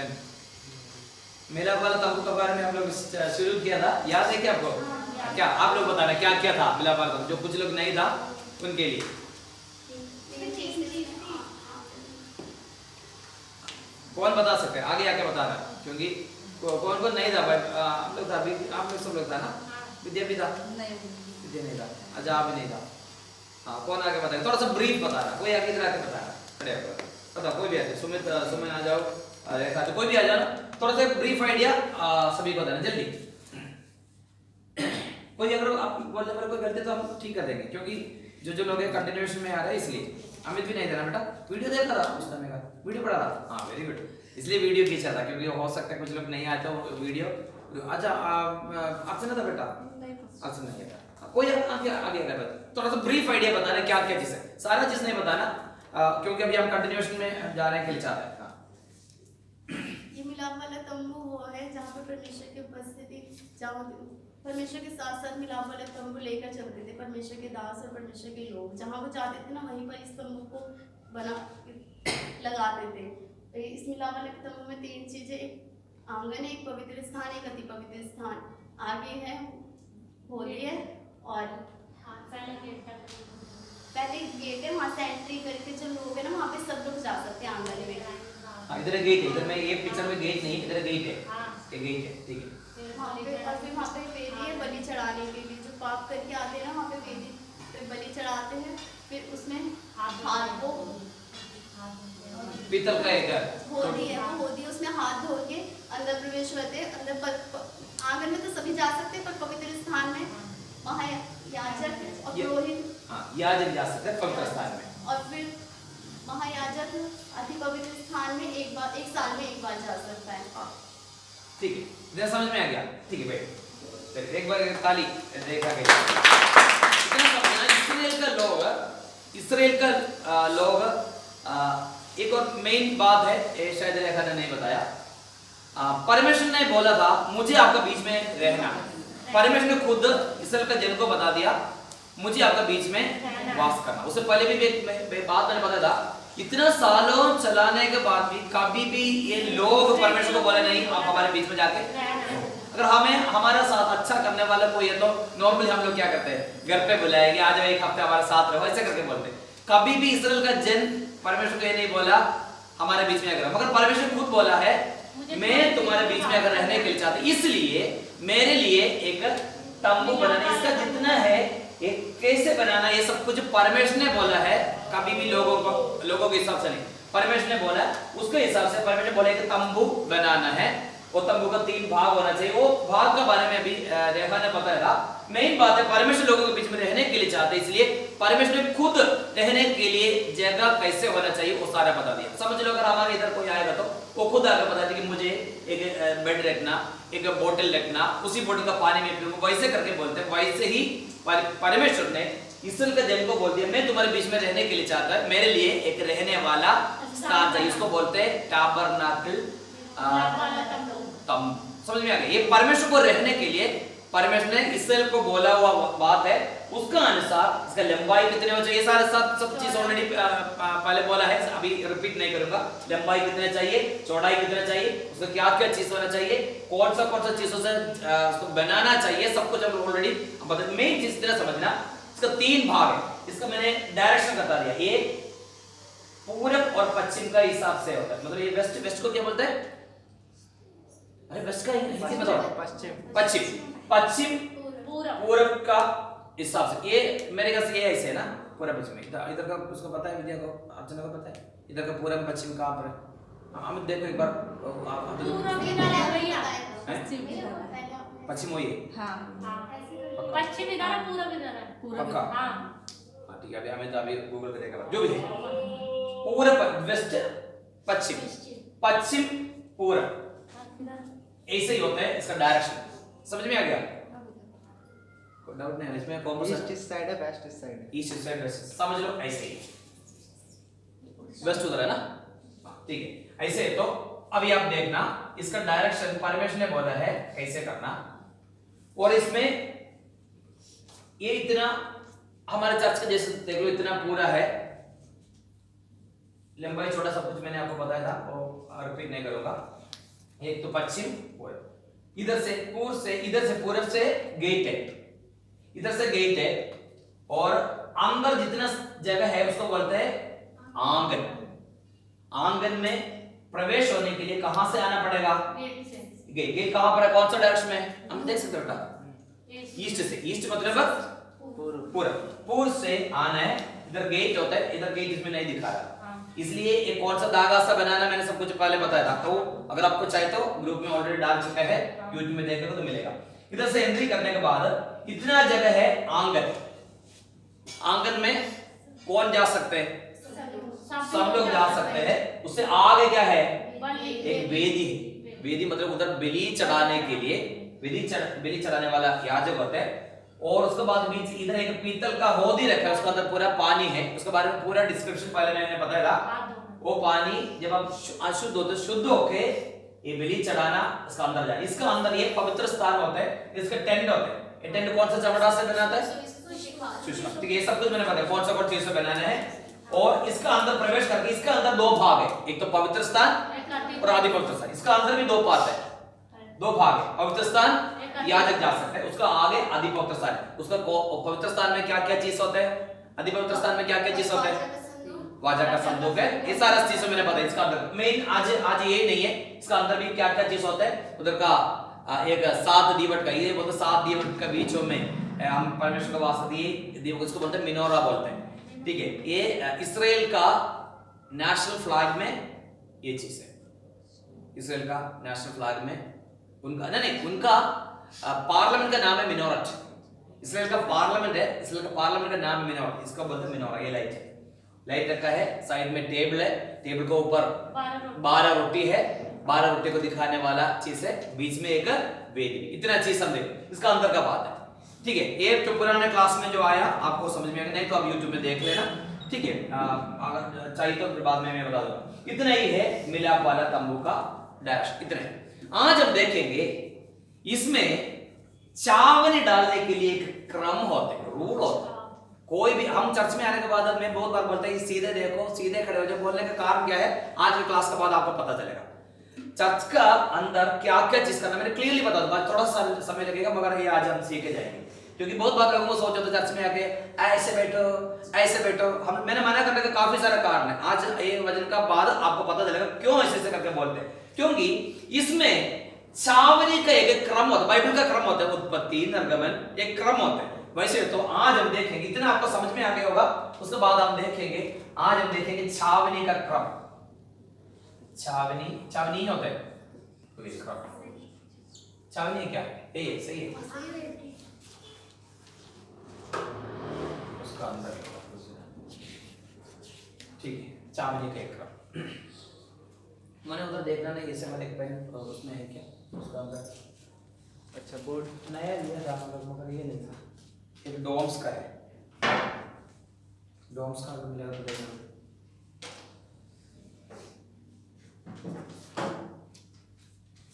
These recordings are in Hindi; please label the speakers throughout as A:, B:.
A: 7 मिलाप वाला तंबू के बारे में हम लोग शुरू किया था, याद है क्या आपको? क्या आप लोग बताना क्या क्या था मिलाप वाला तंबू, जो कुछ लोग नहीं था उनके लिए। कौन बता सकते हैं आगे आके बता रहा, क्योंकि कौन कौन नहीं था भाई? आप लोग था, आप लोग सब लोग था ना? विद्या भी था? विद्या नहीं था, अच्छा आप भी नहीं था। हाँ कौन आगे बताएगा? थोड़ा सा ब्रीफ बता रहा, कोई आगे इधर आके बता रहा, खड़े होकर पता, कोई भी आ जाए, सुमित सुमित आ जाओ, रेखा तो कोई भी आ जाओ ना, थोड़ा सा ब्रीफ आइडिया सभी को देना जल्दी। कोई अगर आप बोलने पर कोई गलती तो हम ठीक कर देंगे, क्योंकि जो लोग हैं कंटिन्यूएशन में आ रहा है, इसलिए अमित भी नहीं देना बेटा, वीडियो देख रहा था उस समय का, वीडियो पढ़ा रहा, हाँ वेरी गुड, इसलिए वीडियो खींचा था, क्योंकि हो सकता है कुछ लोग नहीं आए तो वीडियो। अच्छा आपसे ना था बेटा? आपसे नहीं था, कोई आगे आगे थोड़ा सा ब्रीफ आइडिया बताना क्या क्या चीज है, सारा चीज नहीं बताना, क्योंकि अभी हम कंटिन्यूएशन में जा रहे हैं के लिए चाहते हैं।
B: ये मिलाप वाला तंबू वो है जहाँ पर परमेश्वर की उपस्थिति, जहाँ परमेश्वर के साथ साथ मिलाप वाला तंबू लेकर चलते थे परमेश्वर के दास और परमेश्वर के लोग, जहाँ वो जाते थे ना वहीं पर इस तंबू को बना लगाते थे। तो इस मिलाप वाले तंबू में 3 चीजें, एक आंगन है, एक पवित्र स्थान, एक अति पवित्र स्थान, आगे है होली है, और पहले गेट है, वहाँ से एंट्री करके जो लोग है ना वहाँ पे सब लोग जा सकते हैं आंगन में।
A: इधर गेट है, इधर में ये पिक्चर में गेट नहीं, इधर गेट है, ये गेट है, ठीक है।
B: वहाँ पे और फिर वहाँ पे वेदी है बलि चढ़ाने के लिए, जो पाप करके आते हैं ना वहाँ पे वेदी पे बलि चढ़ाते हैं, फिर उसमें हाथ वो
A: पीतल का एक
B: होदी है, वो होदी उसमें हाथ धो के अंदर प्रवेश करते हैं। अंदर आंगन में तो सभी जा सकते हैं, पर पवित्र स्थान में महायाजक और पुरोहित,
A: हाँ याजक जा सकते हैं पवित्र स्थान में, और
B: फिर महायाजक अति पवित्र स्थान में एक साल में एक बार जा सकता है।
A: ठीक है, इधर समझ में आ गया, ठीक है भाई, एक बार ताली देखा गया। इतना समझना, इसराइल का लोग एक और मेन बात है, ये शायद रेखा ने नहीं बताया, परमेश्वर ने बोला था मुझे आपका बीच में रहना, परमेश्वर ने खुद इसराइल का जन को बता दिया मुझे आपका बीच में वास करना। उससे पहले भी एक बात मैंने बताया था, इतना सालों चलाने के बाद भी कभी भी ये लोग परमेश्वर को बोले नहीं आप हमारे बीच में जाके, अगर हमें हमारा साथ अच्छा करने वाला कोई है तो नॉर्मली हम लोग क्या करते हैं, घर पे बुलाएंगे, आज एक हफ्ते हमारे साथ रहो, ऐसे करके बोलते हैं। कभी भी इसराइल का जन परमेश्वर को ये नहीं बोला हमारे बीच में अगर, मगर परमेश्वर खुद बोला है मैं तुम्हारे बीच में अगर रहने के लिए चाहती, इसलिए मेरे लिए एक तंबू बनाना, इसका जितना है ये कैसे बनाना, ये सब कुछ परमेश्वर ने बोला है, कभी भी लोगों के हिसाब से नहीं, परमेश्वर ने बोला उसके हिसाब से। परमेश्वर बोले कि तंबू बनाना है, वो तंबू का 3 भाग होना चाहिए, वो भाग के बारे में भी रेखा ने बताया था। मेन बात है परमेश्वर लोगों के बीच में रहने के लिए चाहते, इसलिए परमेश्वर ने खुद रहने के लिए जगह कैसे होना चाहिए वो सारा बता दिया। समझ लो अगर हमारे इधर कोई आएगा तो वो खुद आकर बता दे कि मुझे एक बेड रखना, एक बोतल रखना, उसी बोतल का पानी में पीऊंगा, वैसे करके बोलते हैं। वैसे ही परमेश्वर ने इसराइल के जन को बोल दिया मैं तुम्हारे बीच में रहने के लिए चाहता है, मेरे लिए एक रहने वाला स्थान चाहिए, उसको बोलते हैं टैबरनाकल, तंबू। समझ में आ गया? ये परमेश्वर को रहने के लिए परमेश्वर ने इसराइल को बोला हुआ बात है, उसका अनुसार इसका लंबाई कितने हो चाहिए, सारे सब चीज ऑलरेडी पहले बोला है, अभी रिपीट नहीं करूंगा। लंबाई कितने चाहिए, चौड़ाई कितने चाहिए, उसका क्या क्या चीज होना चाहिए, कौन सा चीजों से उसको बनाना चाहिए, सब कुछ हम ऑलरेडी बता। मेन चीज तरह समझना, इसका 3 भाग है, इसका मैंने डायरेक्शन बता दिया, एक पूरब और पश्चिम का हिसाब से होता है, मतलब ये वेस्ट को क्या बोलते हैं, अरे वेस्ट का हिंदी बताओ, पश्चिम पूरब का हिसाब से, ये मेरे ख्याल से ये ऐसे है ना, पूरब पश्चिम, इधर का उसको पता है, विद्या को अर्चना को पता है, इधर का पूरब पश्चिम कहाँ पर है, हम देखो एक बार, पश्चिम वही है,
C: पश्चिम इधर है, पूरब इधर है,
A: पक्का, हाँ ठीक है, अभी हमें तो अभी गूगल पे देखा जो भी है, पूरब वेस्ट पश्चिम पूरब, ऐसे ही होता है इसका डायरेक्शन। समझ में आ गया? कोई डाउट नहीं है इसमें? कौन सा
D: ईस्ट इस साइड है, वेस्ट इस साइड है,
A: ईस्ट साइड वेस्ट, समझ लो ऐसे ही, वेस्ट उधर है ना, ठीक है ऐसे। तो अभी आप देखना इसका डायरेक्शन परमेश्वर ने बोला है कैसे करना, और इसमें ये इतना हमारे चर्च का जैसे देख लो इतना पूरा है, लंबाई चौड़ा सब कुछ मैंने आपको बताया था, वो रिपीट नहीं करूंगा। एक तो पश्चिम पूर्व, इधर से पूर्व से, इधर से पूर्व से गेट है, इधर से गेट है, और अंदर जितना जगह है उसको बोलते हैं आंगन। आंगन में प्रवेश होने के लिए कहां से आना पड़ेगा?
C: गेट से।
A: गेट। गेट कहां पर है? कौन सा डायरेक्शन में? हम देख सकते हो बेटा, ईस्ट से। ईस्ट मतलब पूर्व। पूर्व से आना है, इधर गेट होता है, इधर गेट इसमें नहीं दिखा रहा, इसलिए एक कौन सा धागा सा बनाना मैंने सब कुछ पहले बताया था, तो अगर आपको चाहिए तो ग्रुप में ऑलरेडी डाल चुका है, यूट्यूब में देखोगे तो मिलेगा। इधर से एंट्री करने के बाद इतना जगह है आंगन। आंगन में कौन जा सकते हैं? सब लोग जा सकते हैं। उससे आगे क्या है? एक वेदी है। वेदी मतलब उधर बलि चढ़ाने के लिए बलि चढ़ाने वाला याजक होता है, और उसके बाद बीच इधर एक पीतल का होदी रखा है, उसके अंदर पूरा पानी है, उसके बारे में पूरा डिस्क्रिप्शन पहले मैंने बताया था। वो पानी जब आप अशुद्ध होते, शुद्ध होके ये बलि चढ़ाना, इसका अंदर जाए। इसका अंदर ये पवित्र स्थान होता है, इसका टेंट होता है। ये टेंट कौन सा चमड़ा से बनाता है? सुषमा। ठीक है, ये सब कुछ मैंने बताया कौन सा कौन चीज से बनाना है। और इसका अंदर प्रवेश करके, इसका अंदर दो भाग है, एक तो पवित्र स्थान और आदि पवित्र स्थान। इसका अंदर भी दो पार्ट है, दो भाग है। पवित्र स्थान याजक जा सकते हैं, उसका आगे आदि पवित्र स्थान है। उसका पवित्र स्थान में क्या क्या चीज होते हैं? आदि पवित्र स्थान में क्या क्या चीज होते हैं? वाजा का संदूक है, ये सारा चीजें मैंने बताया। इसका अंदर मेन आज ये नहीं है, इसका अंदर भी क्या क्या चीज होता है? उधर का एक 7 दीवट का, ये बोलते 7 दीवट का बीचों में हम परमेश्वर का वास दिए दीवट, उसको बोलते हैं मिनोरा बोलते हैं। ठीक है, ये इस्राएल का नेशनल फ्लैग में ये चीज है। इस्राएल का नेशनल फ्लैग में उनका नहीं, उनका पार्लियामेंट का नाम है मिनोरट। इस्राएल का पार्लियामेंट है, इस्राएल का पार्लियामेंट का नाम है मिनोरट, इसका बोलते हैं मिनोरा। ये लाइट रखा है, साइड में टेबल है, टेबल के ऊपर 12 रोटी है, 12 रोटी को दिखाने वाला चीज है, बीच में एक वेदी। इतना चीज समझे, इसका अंदर का बात है। ठीक है, ये तो पुराने क्लास में जो आया आपको समझ में आएगा, नहीं तो आप यूट्यूब में देख लेना। ठीक है, अगर चाहिए तो फिर बाद में मैं बता दूंगा। इतना ही है मिलाप वाला तंबू का डायरेक्शन, इतना है। आज हम देखेंगे इसमें चावनी डालने के लिए एक क्रम होते हैं, रूल होता है। कोई भी हम चर्च में आने के बाद मैं बहुत बार बोलता हूँ सीधे देखो, सीधे खड़े हो जाओ। बोलने का कारण क्या है? आज की क्लास के बाद आपको पता चलेगा चर्च का अंदर क्या क्या चीज करना। मैंने क्लियरली बता दूंगा, थोड़ा सा समय लगेगा, मगर ये आज हम सीखे जाएंगे। क्योंकि बहुत बार लोगों को सोचो तो चर्च में आके ऐसे बैठो ऐसे बैठो। हम मैंने मना करने का काफी सारे कारण है। आज ये वचन का बाद आपको पता चलेगा क्यों ऐसे करके बोलते हैं। क्योंकि इसमें चावनी का एक क्रम होता है, बाइबल का क्रम होता है, उत्पत्ति निर्गमन एक क्रम होता है। वैसे तो आज हम देखेंगे, इतना आपको समझ में आ गया होगा, उसके बाद हम देखेंगे, आज हम देखेंगे छावनी का क्रम। छावनी होता है कोई क्रम। छावनी क्या है? ये सही है, उसका अंदर ठीक है, छावनी का क्रम। मैंने उधर देखना नहीं, जैसे मैंने एक पेन उसमें है क्या, उसका अंदर अच्छा बोर्ड नया लिया था मगर ये नहीं था। एक डोम्स का है, डोम्स का अगर मिलेगा तो देखना।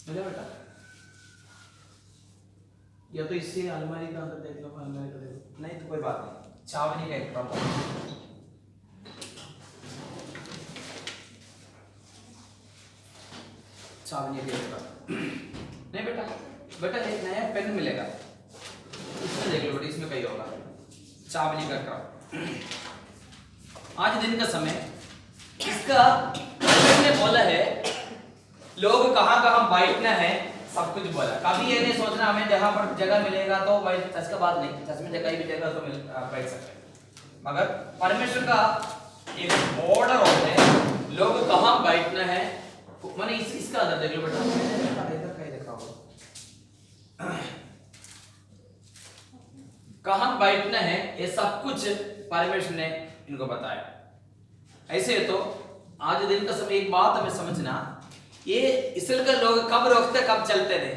A: मिला बेटा? या तो इसी अलमारी का अंदर देख लो, अलमारी का देख लो, नहीं तो कोई बात नहीं। छावनी का एक क्रम, छावनी का एक क्रम। नहीं बेटा, बेटा एक नया पेन मिलेगा, इसमें देख लो बेटा, इसमें कहीं होगा छावनी का क्रम। आज दिन का समय इसका ने बोला है, लोग कहाँ कहाँ बैठना है सब कुछ बोला। कभी ये नहीं सोचना हमें जहाँ पर जगह मिलेगा तो चर्च का बात नहीं, चर्च में जगह भी जगह तो बैठ सकते हैं, मगर परमेश्वर का एक ऑर्डर होता है लोग कहाँ बैठना है। मैंने इसका अंदर देख लो बेटा, इधर कहीं देखा होगा कहाँ बैठना है, ये सब कुछ परमेश्वर ने इनको बताया। ऐसे तो आज दिन का समय एक बात हमें समझना, ये इस्राएल के लोग कब रुकते कब चलते थे?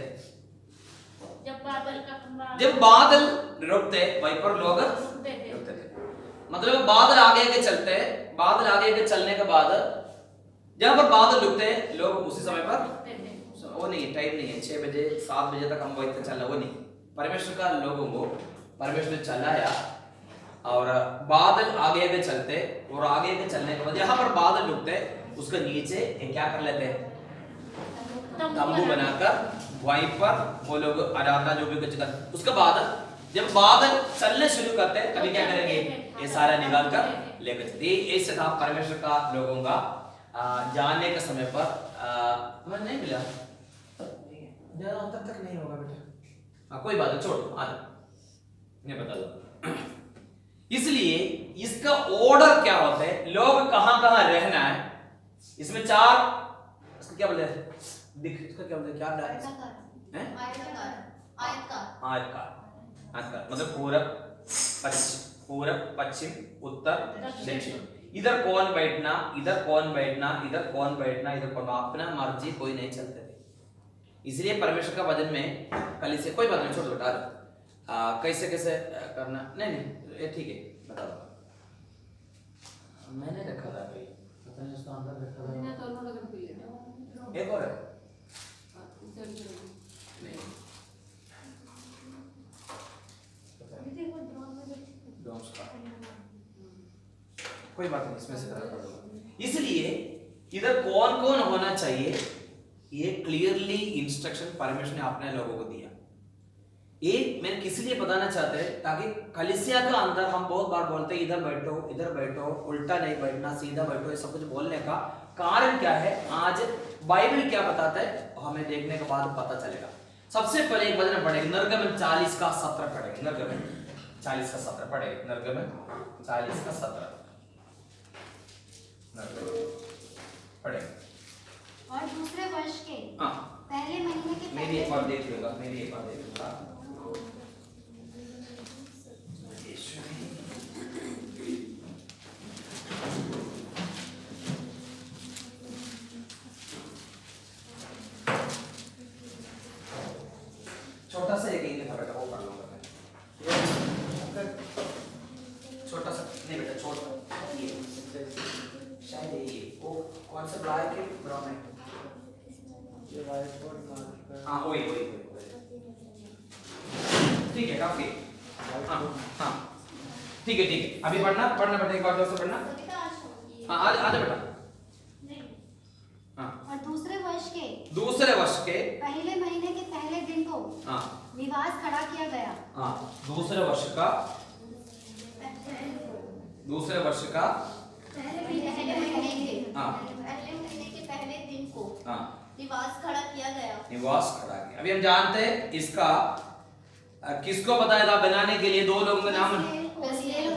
A: जब बादल रुकते वहीं पर लोग रुकते थे। मतलब बादल आगे के चलते, बादल आगे के चलने के बाद जहां पर बादल रुकते लोग उसी समय पर, वो नहीं टाइम नहीं है 6 बजे 7 बजे तक हम वहीं तक चलना, वो नहीं। परमेश्वर का लोगों को परमेश्वर ने चलाया और बादल आगे के चलते, और आगे के चलने के बाद जहां पर बादल रुकते उसके नीचे क्या कर लेते हैं? तंबू बनाकर वहीं पर वो लोग आराधना जो भी कुछ कर, उसके बाद जब बादल चलने शुरू करते हैं तभी क्या करेंगे, ये सारा निकाल कर लेकर चलते। ऐसे था परमेश्वर का लोगों का जाने के समय पर हमें नहीं मिला ज्यादा तक नहीं होगा बेटा, कोई बात नहीं छोड़ो आज नहीं बता दो। इसलिए इसका ऑर्डर क्या होता है, लोग कहां कहां रहना है, इसमें चार, इसको क्या बोलते हैं, दिख इसका क्या बोलते हैं, क्या हैं, आयतकार मतलब पूरब पश्चिम उत्तर दक्षिण, इधर कौन बैठना इधर कौन बैठना इधर कौन बैठना इधर कौन, अपना मर्जी कोई नहीं चलते थे। इसलिए परमेश्वर का वचन में कल से कोई बात नहीं छोड़ बता दो कैसे कैसे करना, नहीं ये ठीक है बता दो, मैंने रखा था भाई पता नहीं उसका अंदर रखा था एक और है नहीं कोई बात नहीं इसमें से कर दो। इसलिए इधर कौन कौन होना चाहिए ये क्लियरली इंस्ट्रक्शन परमेश्वर ने अपने लोगों को दिया। ये मैंने किस लिए बताना चाहते हैं ताकि कलीसिया का अंदर हम बहुत बार बोलते हैं इधर बैठो उल्टा नहीं बैठना सीधा बैठो, ये सब कुछ बोलने का कारण क्या है, आज बाइबल क्या बताता है हमें देखने के बाद पता चलेगा। सबसे पहले एक वचन पढ़ेंगे निर्गमन 40 का 17 पढ़ेंगे, निर्गमन 40 का 17 पढ़ेंगे, निर्गमन 40 का 17 पढ़ेंगे।
D: और दूसरे वर्ष के पहले महीने के
A: मेरी एक बार देख लेगा, मेरी एक बार देख लेगा। छोटा सा एक इंग्लिश था बेटा, वो पढ़ लूंगा मैं। छोटा सा नहीं बेटा, छोटा ये शायद ये वो कौन सा ब्लैक है ब्राउन है, हाँ वही ठीक है काफी, हाँ ठीक है अभी पढ़ना बेटा, एक बार दोस्तों पढ़ना, हाँ आजा बेटा।
D: और दूसरे
A: वर्ष के
D: पहले महीने के पहले दिन को निवास खड़ा किया गया।
A: दूसरे वर्ष का
B: पहले महीने के पहले दिन को निवास खड़ा किया।
A: अभी हम जानते हैं इसका किसको बताया था बनाने के लिए, दो लोगों का नाम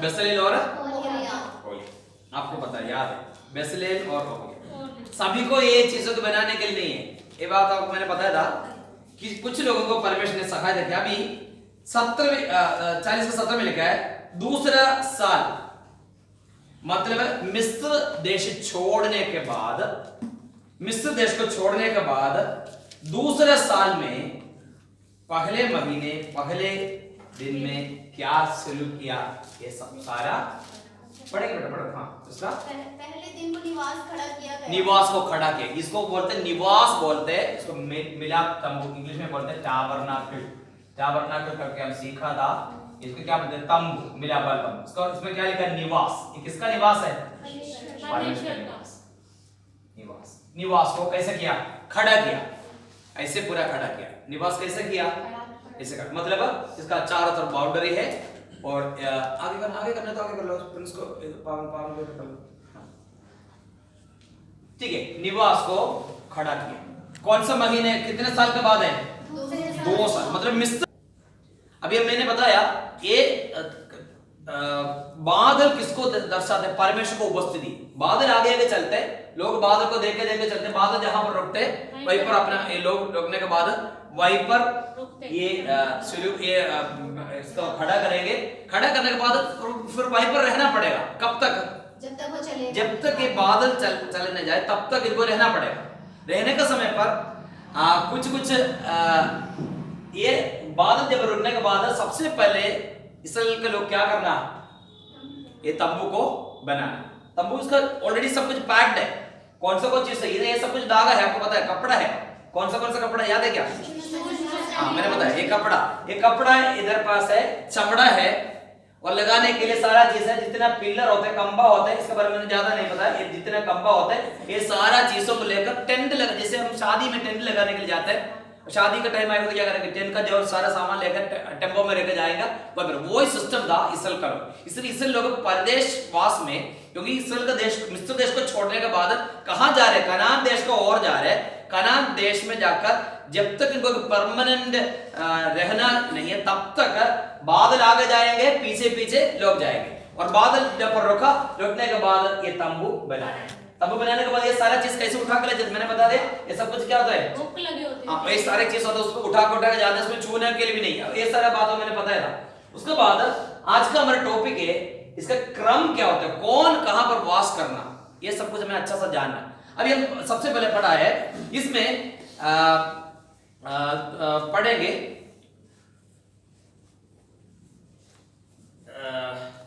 A: बेसलेल और आपको पता है, याद है बेसलेल और ओहोलीयाब। सभी को ये चीजों को बनाने के लिए नहीं है, ये बात आपको मैंने बताया था कि कुछ लोगों को परमेश्वर ने सिखाया था कि अभी 40 का 17 में लिखा है दूसरा साल, मतलब मिस्र देश छोड़ने के बाद, मिस्र देश को छोड़ने के बाद दूसरे साल में पहले महीने पहले दिन में क्या शुरू किया, ये सब सारा पढ़ेंगे बेटा, पढ़ो। हाँ इसका
B: पहले दिन को निवास खड़ा किया गया,
A: निवास को खड़ा किया, इसको बोलते हैं निवास बोलते हैं, इसको मिलाप तंबू इंग्लिश में बोलते हैं टाबरनाकल करके हम सीखा था, इसको क्या बोलते हैं तंबू, मिलाप तंबू। इसका इसमें क्या लिखा है निवास, ये किसका निवास है, परमेश्वर का निवास। निवास को कैसे किया, खड़ा किया, ऐसे पूरा खड़ा किया। निवास कैसे किया, ऐसे कर, मतलब इसका चारों तरफ बाउंड्री है और आगे करना तो आगे कर लो, प्रिंस को पावन कर लो, ठीक है। निवास को खड़ा किया, कौन सा महीने कितने साल के बाद है, 2 साल, मतलब मिस्र। अभी मैंने बताया ये बादल किसको दर्शाते हैं, परमेश्वर को उपस्थिति। बादल आगे आगे चलते, लोग बादल को देखे देखे चलते, बादल जहां पर रुकते वहीं पर अपना ये लोग रुकने के बाद वहीं पर ये शुरू ये इसको खड़ा करेंगे, खड़ा करने के बाद फिर वहीं पर रहना पड़ेगा। कब तक,
B: जब तक वो चले,
A: जब तक ये बादल चले न जाए तब तक इनको रहना पड़ेगा। रहने के समय पर कुछ ये बादल जब रुकने के बाद सबसे पहले इस्राएल के लोग क्या करना, ये तंबू को बनाना। तंबू इसका ऑलरेडी सब कुछ पैक्ड है, कौन सा चीज है, ये सब कुछ धागा है, आपको पता है, कपड़ा है, कौन सा कपड़ा याद है क्या, हाँ मैंने बताया, ये कपड़ा है, इधर पास है चमड़ा है और लगाने के लिए सारा चीज है, जितना पिलर होते हैं, खंबा होते हैं, इसके बारे में मैंने ज्यादा नहीं पता, ये जितने खंबा होते हैं ये सारा चीजों को लेकर टेंट लगा, जैसे हम शादी में टेंट लगाने के लिए जाते हैं, शादी का टाइम आएगा तो क्या करेंगे, टेंट का जो सारा सामान लेकर टेम्पो में लेकर जाएगा, वो ही सिस्टम था इसराइल का। इसलिए इसराइल लोग परदेश वास में, क्योंकि इसराइल का देश, मिस्र देश को छोड़ने के बाद कहां जा रहे, कनान देश को और जा रहे, कनान देश में जाकर जब तक इनको परमानेंट रहना नहीं है तब तक बादल आगे जाएंगे, पीछे पीछे लोग जाएंगे, और बादल जब पर रुकने के बाद ये तंबू बनाया। तंबू बनाने के बाद ये सारा चीज कैसे उठा कर ले, मैंने बता दिया ये सब कुछ क्या होता है,
C: हुक लगे होते हैं।
A: हाँ ये सारे चीज होता है, उसको उठा के जाना, इसमें छूने के लिए भी नहीं, ये सारा बातों मैंने बताया था। उसके बाद आज का हमारा टॉपिक है, इसका क्रम क्या होता है, कौन कहां पर वास करना, ये सब कुछ हमें अच्छा सा जानना। अभी हम सबसे पहले पढ़ा है, इसमें पढ़ेंगे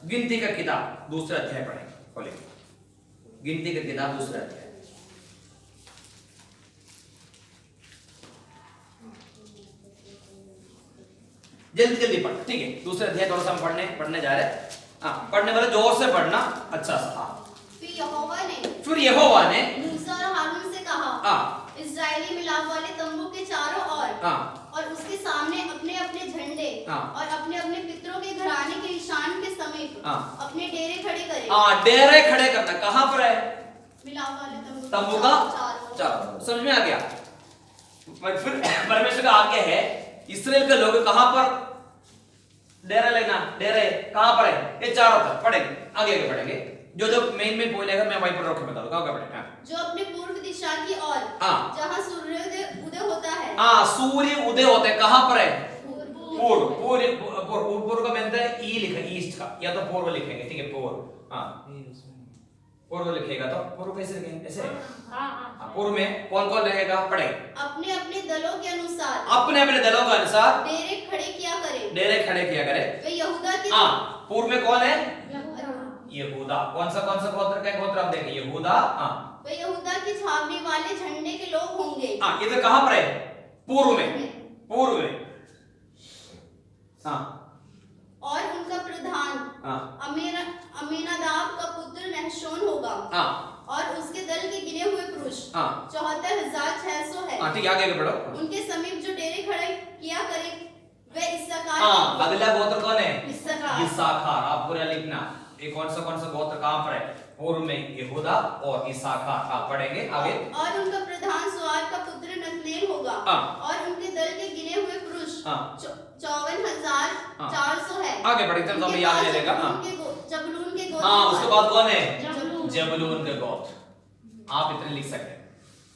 A: गिनती का किताब दूसरा अध्याय पढ़ेंगे, खोलेंगे गिनती का किताब दूसरा अध्याय। जल्दी जल्दी पढ़, ठीक है, दूसरे अध्याय थोड़ा सा हम पढ़ने जा रहे हैं। हाँ, पढ़ने वाले जोर से पढ़ना, अच्छा सा। फिर यहोवा ने
B: मूसा और हारून से कहा, इस्राएली मिलाप वाले तंबू के चारों ओर और उसके सामने अपने अपने झंडे और अपने अपने पितरों के घराने के निशान के समीप अपने डेरे खड़े करें।
A: डेरे खड़े करना कहां पर है,
B: मिलाप वाले
A: तंबू का चारों, समझ में आ गया। फिर परमेश्वर का आज्ञा है, इसराइल के लोग कहां पर डेरा लेना, डेरे कहां पर है, ये चारों तरफ पढ़ेंगे, आगे आगे पढ़ेंगे, जो जो मेन पॉइंट है मैं वहीं पर रोक के बता दूंगा, क्या पढ़ेंगे।
B: जो अपने पूर्व दिशा की ओर, जहां सूर्योदय उदय होता है,
A: सूर्य उदय होता है, कहां पर है, पूर्व का मतलब है ई लिखा, ईस्ट का, या तो पूर्व लिखेंगे, ठीक है, पूर्व, पूर्व लिखेगा तो पूर्व कैसे लिखेंगे, ऐसे, पूर्व में कौन कौन रहेगा, पढ़े,
B: अपने अपने दलों के अनुसार,
A: अपने अपने दलों के अनुसार
B: डेरे खड़े किया करें,
A: डेरे खड़े किया करे।
B: वे यहूदा के,
A: पूर्व में कौन है, यहूदा, कौन सा गोत्र का गोत्र आप देखें, यहूदा,
B: वे यहूदा की छावनी वाले झंडे के लोग होंगे।
A: इधर कहां पर है, पूर्व में, पूर्व में,
B: और उनका प्रधान अमीनादाब का पुत्र नहशोन होगा, और उसके दल के गिने हुए पुरुष 74,600 है। ठीक है, आगे बढ़ो। उनके समीप जो डेरे खड़े किया करे वे इस्साकार।
A: अगला गोत्र कौन है,
B: इस्साकार।
A: आप पूरा लिखना, ये कौन सा गोत्र कहां पर है, पूर्व में यहूदा और इस्साकार, आप पढ़ेंगे आगे।
B: और उनका प्रधान सुआर का पुत्र नतनेल होगा, और उनके दल के गिने हुए पुरुष 54,400 है।
A: आगे बढ़े तो हमें याद रहेगा।
B: जबूलून के गोत्र,
A: उसके बाद कौन है, जबूलून के गोत्र, आप इतने लिख सकते हैं।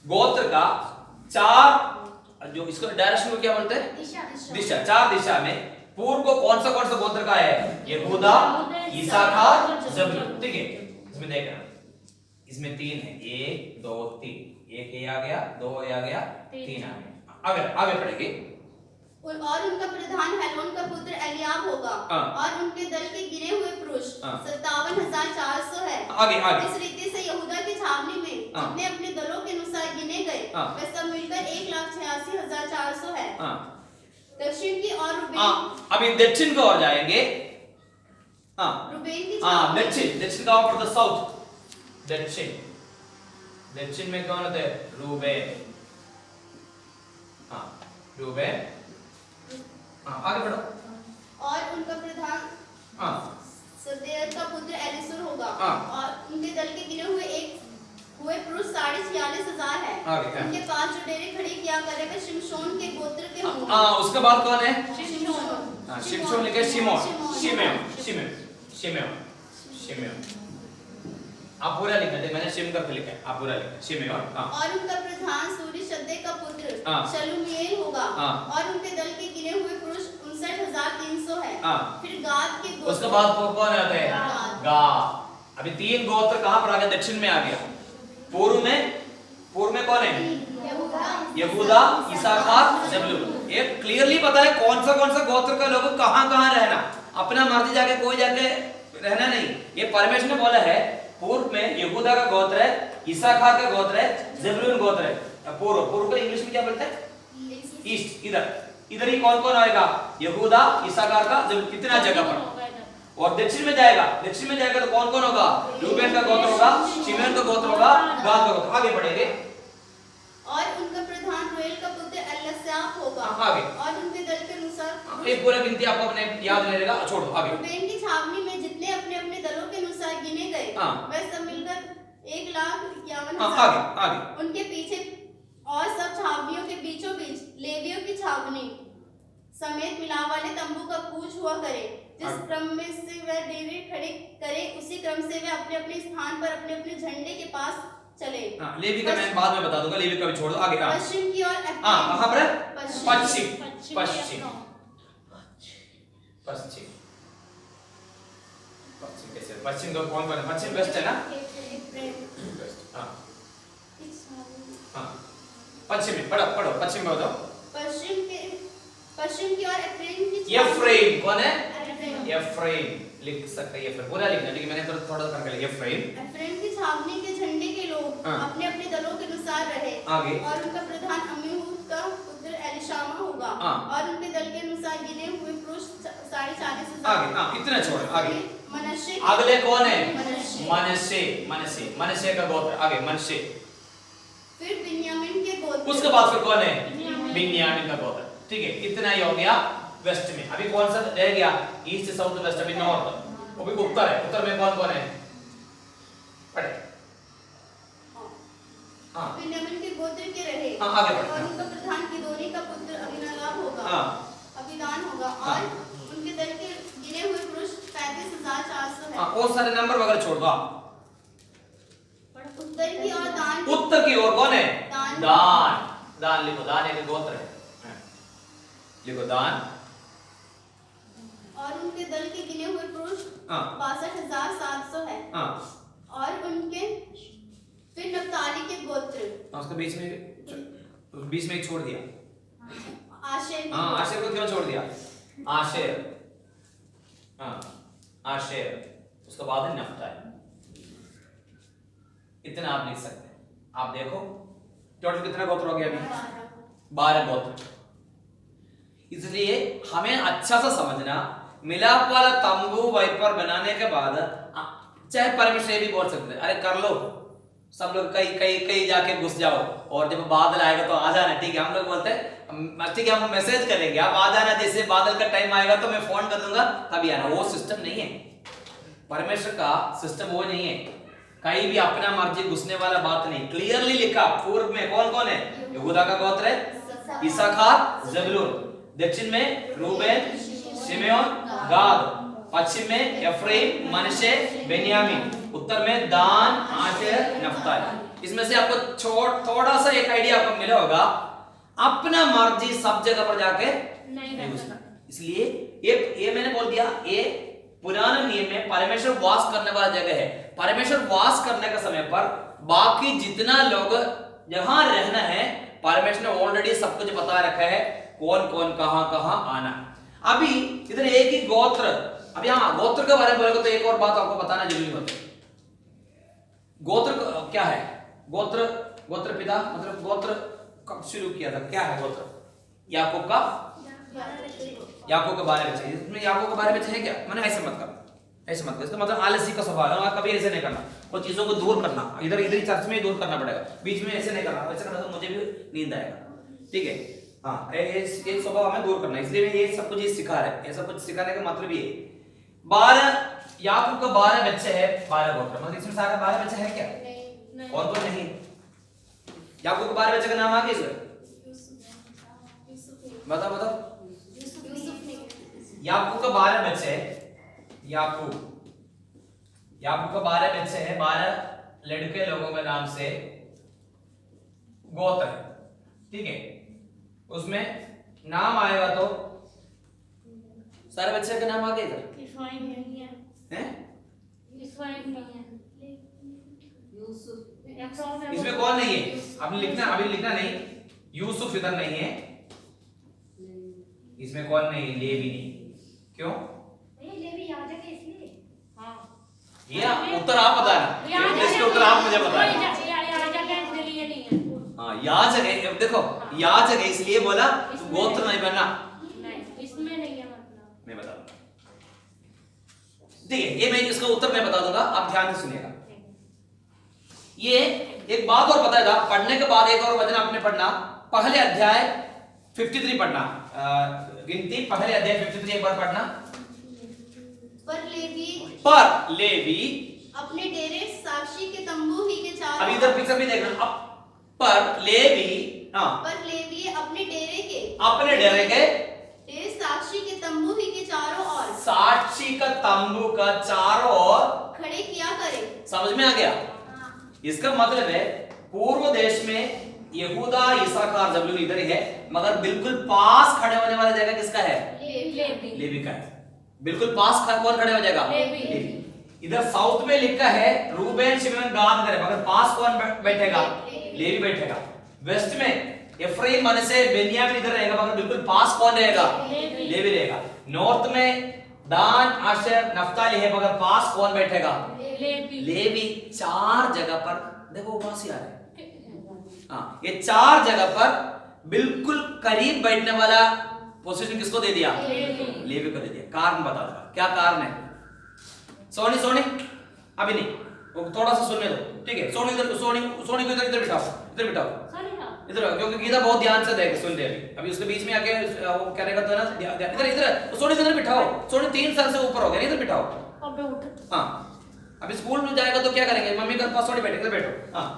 A: गोत्र का चार, जो इसको डायरेक्शन को क्या बोलते हैं, दिशा, चार दिशा में पूर्व को कौन सा गोत्र का है, यहूदा, इस्साकार, जबूलून, ठीक है। इसमें देखना, इसमें तीन है, 1 2 3, एक ये आ गया, 2 ये आ गया, 3 आ गया, आगे पढ़ेंगे।
B: और उनका प्रधान हेलोन का पुत्र एलियाब होगा, और उनके दल के गिने हुए पुरुष 57,400 है।
A: आगे
B: इस रीति से यहूदा की छावनी में जितने अपने दलों के अनुसार गिने गए वे सब मिलकर 1,86,400 है। दक्षिण की और रूबेन,
A: अभी दक्षिण को और जाएंगे,
B: रूबेन की
A: दक्षिण का ऊपर द साउथ, दक्षिण में कौन होते हैं, रूबेन, रूबेन, आगे बढ़ो।
B: और उनका प्रधान सदेर का पुत्र एलिसूर होगा, और उनके दल के गिने हुए पुरुष 46,000 है। उनके पास जो डेरे खड़े किया करेगा शिमशोन के गोत्र के होंगे।
A: उसके बाद कौन है,
B: शिमशोन
A: लिखे, शिमेओन, आप पूरा लिखा थे, मैंने शिम करके लिखा है, आप पूरा लिखा, शिमेओन।
B: और उनका प्रधान सूरीशद्दै का पुत्र शलूमीएल होगा, और उनके दल के गिने हुए पुरुष 59,300 है। फिर गाद के गोत्र,
A: उसके बाद कौन आते हैं, गाद। अभी 3 गोत्र कहां पर आ गए, दक्षिण में आ गया। पूर्व में कौन है, यहूदा, इस्साकार, जबूलून। ये क्लियरली पता है कौन सा गोत्र का लोग कहां रहना, अपना मर्जी जाके कोई जाके रहना नहीं। ये परमेश्वर ने बोला है, पूर्व में यहूदा का गोत्र है, इस्साकार का गोत्र है, जबूलून गोत्र है। पूर्व को इंग्लिश में क्या बोलते हैं, ईस्ट। इधर ही कौन आएगा, यहूदा, इस्साकार का, कितना जगह पर, और दक्षिण में जाएगा तो कौन कौन होगा? रूबेन का गोत्र होगा, शिमोन का गोत्र होगा, गाद का गोत्र। आगे बढ़ेंगे।
B: और उनका प्रधान रोएल का पुत्र एलसाफ होगा।
A: आगे।
B: और उनके दल के अनुसार
A: एक पूरा गिनती आपको अपने याद रहेगा, छोड़ो आगे।
B: रूबेन की छावनी में जितने अपने अपने दलों के अनुसार गिने गए वह सब मिलकर 1,51,000।
A: आगे।
B: उनके पीछे और सब छावनियों के बीचों बीच लेवियों की छावनी समेत मिलाप वाले तंबू का कूच हुआ करे। जिस क्रम में से वह डेरे खड़े करे उसी क्रम से वे अपने अपने स्थान पर अपने अपने झंडे के पास चले।
A: लेवी का मैं बाद में बता दूंगा, लेवी का भी छोड़ दो आगे।
B: पश्चिम की ओर
A: कहां पर?
C: पश्चिम
A: कैसे? पश्चिम तो कौन है? पश्चिम वेस्ट है ना? पश्चिम में पढ़ो पश्चिम में बताओ।
B: पश्चिम की ओर
A: एफ्रेम कौन है? एफ्रेम लिख सकते हैं, एफ्रेम पूरा लिखना, लेकिन मैंने थोड़ा सा करके लिखा।
B: एफ्रेम की छावनी के झंडे के लोग अपने अपने दलों के अनुसार रहे।
A: आगे।
B: और उनका प्रधान अम्मीहूद का पुत्र एलिशामा होगा। और उनके दल के अनुसार गिने हुए पुरुष 40,000।
A: आगे इतना छोड़। आगे
B: मनश्शे।
A: अगले कौन है?
B: मनश्शे।
A: मनश्शे का गोत्र। आगे मनश्शे।
B: फिर बिन्यामीन के गोत्र।
A: उसके बाद फिर कौन है? बिन्यामीन का गोत्र। ठीक है, इतना ही हो गया वेस्ट में। अभी कौन सा रह गया? East south west. अभी नॉर्थ, अभी उत्तर है। उत्तर में कौन कौन है? पढ़े।
B: बिन्यामीन के गोत्र के रहे।
A: आगे बढ़ो।
B: और उनका प्रधान गिदोनी का पुत्र अबीनादाब होगा। अबीदान होगा। और उनके दल के गिने हुए पुरुष 35,400 है।
A: और सारे नंबर वगैरह छोड़ दो।
B: उत्तर की ओर दान।
A: उत्तर की ओर कौन है? दान लिखो। दान एक गोत्र है, लिखो दान।
B: और उनके दल के गिने हुए पुरुष 62,700 है। और उनके फिर नप्ताली के गोत्र।
A: उसका बीच में एक छोड़ दिया।
B: आशेर।
A: आशेर को क्यों छोड़ दिया? आशेर। उसके बाद है नप्ताली। इतना आप लिख सकते हैं। आप देखो टोटल कितना गोत्र हो गया अभी? 12 गोत्र। इसलिए हमें अच्छा सा समझना, मिलाप वाला तंबू वाइपर बनाने के बाद चाहे परमेश्वर भी बोल सकते हैं, अरे कर लो सब लोग, कहीं जाके घुस जाओ और जब बादल आएगा तो आ जाना। ठीक है, हम लोग बोलते हैं ठीक है हम मैसेज करेंगे, आप आ जाना, जैसे बादल का टाइम आएगा तो मैं फोन कर दूंगा तभी आना। वो सिस्टम नहीं है, परमेश्वर का सिस्टम वो नहीं है। कहीं भी अपना मर्जी घुसने वाला बात नहीं। क्लियरली लिखा पूर्व में कौन कौन है? यहूदा का गोत्र है, इसाखार, ज़बूलून। दक्षिण में रूबेन, शिमोन, गाद। पश्चिम में एफ्रेम, मनश्शे, बेन्यामीन। उत्तर में दान, आशेर, नप्ताली। इसमें से आपको थोड़ा सा एक आइडिया आपको मिला होगा, अपना मर्जी सब जगह पर जाके नहीं घुसना। इसलिए ये मैंने बोल दिया, ये पुराने नियम में परमेश्वर वास करने वाला जगह है। परमेश्वर वास करने के समय पर बाकी जितना लोग जहां रहना है, परमेश्वर ने ऑलरेडी सब कुछ बता रखा है, कौन कौन कहां आना। अभी इधर एक ही गोत्र। अब यहाँ गोत्र के बारे में बोलेगा तो एक और बात आपको बताना जरूरी होता है। गोत्र क्या है? गोत्र पिता मतलब गोत्र कब शुरू किया था? क्या है गोत्र? याकूब का बारे में चाहिए। इसमें याकूब के बारे में चाहिए क्या? मैंने ऐसे मत कर, इसका मतलब आलसी का स्वभाव है, कभी ऐसे नहीं करना। वो चीजों को दूर करना, इधर चर्च में दूर करना पड़ेगा, बीच में ऐसे नहीं करना। ऐसे करना तो मुझे भी नींद आएगा। ठीक है, हाँ, ये स्वभाव हमें दूर करना। इसलिए ये सब कुछ सिखा रहा है। ये सब कुछ सिखाने का मतलब ये 12 याकूब का 12 बच्चे हैं, 12 गोत्र। मतलब इसमें सारा 12 बच्चे हैं क्या? कौन कौन नहीं? याकूब के 12 बच्चे का नाम आगे सर बताओ। याकूब का 12 बच्चे हैं। याकूब का 12 बच्चे हैं, 12 लड़के लोगों के नाम से गोत्र है। ठीक है, उसमें नाम आएगा तो सारे बच्चे का नाम आगे इधर इसमें कौन नहीं है? अभी लिखना नहीं। यूसुफ इधर नहीं है, इसमें कौन नहीं? लेवी नहीं। क्यों? ये उत्तर आप बताना, इसके उत्तर आप मुझे बताना। हाँ, याजक है। देखो याजक है, इसलिए बोला गोत्र नहीं बनना।
C: इसमें नहीं है मतलब।
A: मैं बताऊंगा। देखिए ये मैं इसका उत्तर मैं बता दूंगा, आप ध्यान से सुनिएगा। ये एक बात और बताया था, पढ़ने के बाद एक और वचन आपने पढ़ना, पहले अध्याय 53 पढ़ना, गिनती पहले अध्याय 53 एक बार पढ़ना। पर लेवी
B: अपने डेरे साक्षी के तंबू ही के चारों,
A: अब इधर पिक्चर भी देखना, अब पर लेवी, हाँ,
B: पर लेवी अपने डेरे
A: के
B: साक्षी के तंबू ही के चारों ओर,
A: साक्षी का तंबू का चारों ओर
B: खड़े किया करे।
A: समझ में आ गया? इसका मतलब है पूर्व देश में यहूदा, इसाकार, जबूलून इधर ही है, मगर बिल्कुल पास खड़े होने वाला जगह किसका है? लेवी का है। बिल्कुल पास कौन खड़े हो जाएगा? लेवी। इधर साउथ में लिखा है रूबेन, शिमोन, गाद करे, मगर पास कौन बैठेगा? लेवी बैठेगा। वेस्ट में एफ्राइम, मनसे, बेन्यामीन इधर रहेगा, मगर बिल्कुल पास कौन रहेगा? लेवी रहेगा। नॉर्थ में दान, आशेर, नफ्ताली है, मगर पास कौन बैठेगा? लेवी। चार जगह पर देखो पास ही आ रहा है। हाँ, ये चार जगह पर बिल्कुल करीब बैठने वाला पोजीशन किसको दे दिया? लेवी को दे दिया। कारण बता दूंगा क्या कारण है। सोनी अभी नहीं, वो थोड़ा सा सुनने दो, ठीक है? सोनी को इधर बिठाओ इधर, क्योंकि गीता बहुत ध्यान से देख सुन रही है। अभी उसके बीच में आके वो क्या रहेगा तो ना, इधर सोनी इधर बिठाओ। सोनी 3 साल से ऊपर हो गया, इधर बिठाओ। हाँ, अभी स्कूल में जाएगा तो क्या करेंगे? मम्मी के पास थोड़ी बैठेगा, बैठो। हाँ,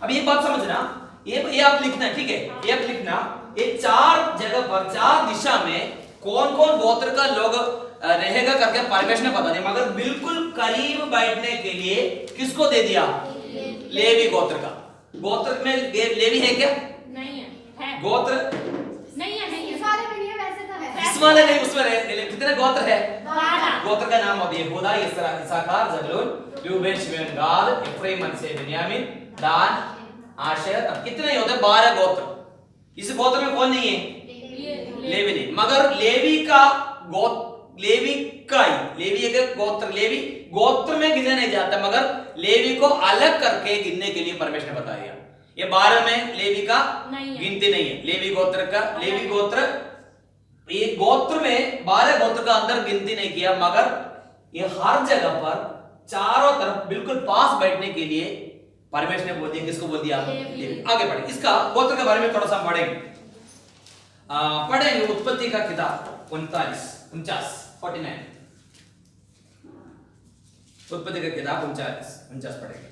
A: अभी एक बात समझना, ये आप लिखना, ठीक है? ये आप लिखना, ये चार जगह पर, चार दिशा में कौन कौन गोत्र का लोग रहेगा करके परमेश्वर ने बता दिया, मगर बिल्कुल करीब बैठने के लिए किसको दे दिया? लेवी गोत्र का। गोत्र में लेवी है क्या?
C: नहीं है।
A: गोत्र
C: नहीं है।
D: इस वाले में नहीं है, वैसे तो है।
A: इस वाले नहीं, उसमें कितने गोत्र है?
C: 12
A: गोत्र का नाम होती है यहूदा, इस्साकार, जबूलून, रूबेन, शिमोन, गाद, एफ्राइम, मनसे, बेन्यामीन, दान, आशेर। अब कितने होते हैं? 12 गोत्र। इस गोत्र में कौन नहीं है? लेवी नहीं, मगर लेवी का लेवी एक गोत्र, लेवी गोत्र में गिना नहीं जाता, मगर लेवी को अलग करके गिनने के लिए परमेश्वर ने बताया। ये 12 में लेवी का गिनती नहीं है। लेवी गोत्र ये गोत्र में 12 गोत्र का अंदर गिनती नहीं किया, मगर ये हर जगह पर चारों तरफ बिल्कुल पास बैठने के लिए परमेश्वर ने बोल दिया। किसको बोल दिया? लेवी। आगे बढ़े, इसका गोत्र के बारे में थोड़ा सा पढ़ेंगे। उत्पत्ति का किताब 49 उत्पत्ति का किताब 49 पढ़ेंगे।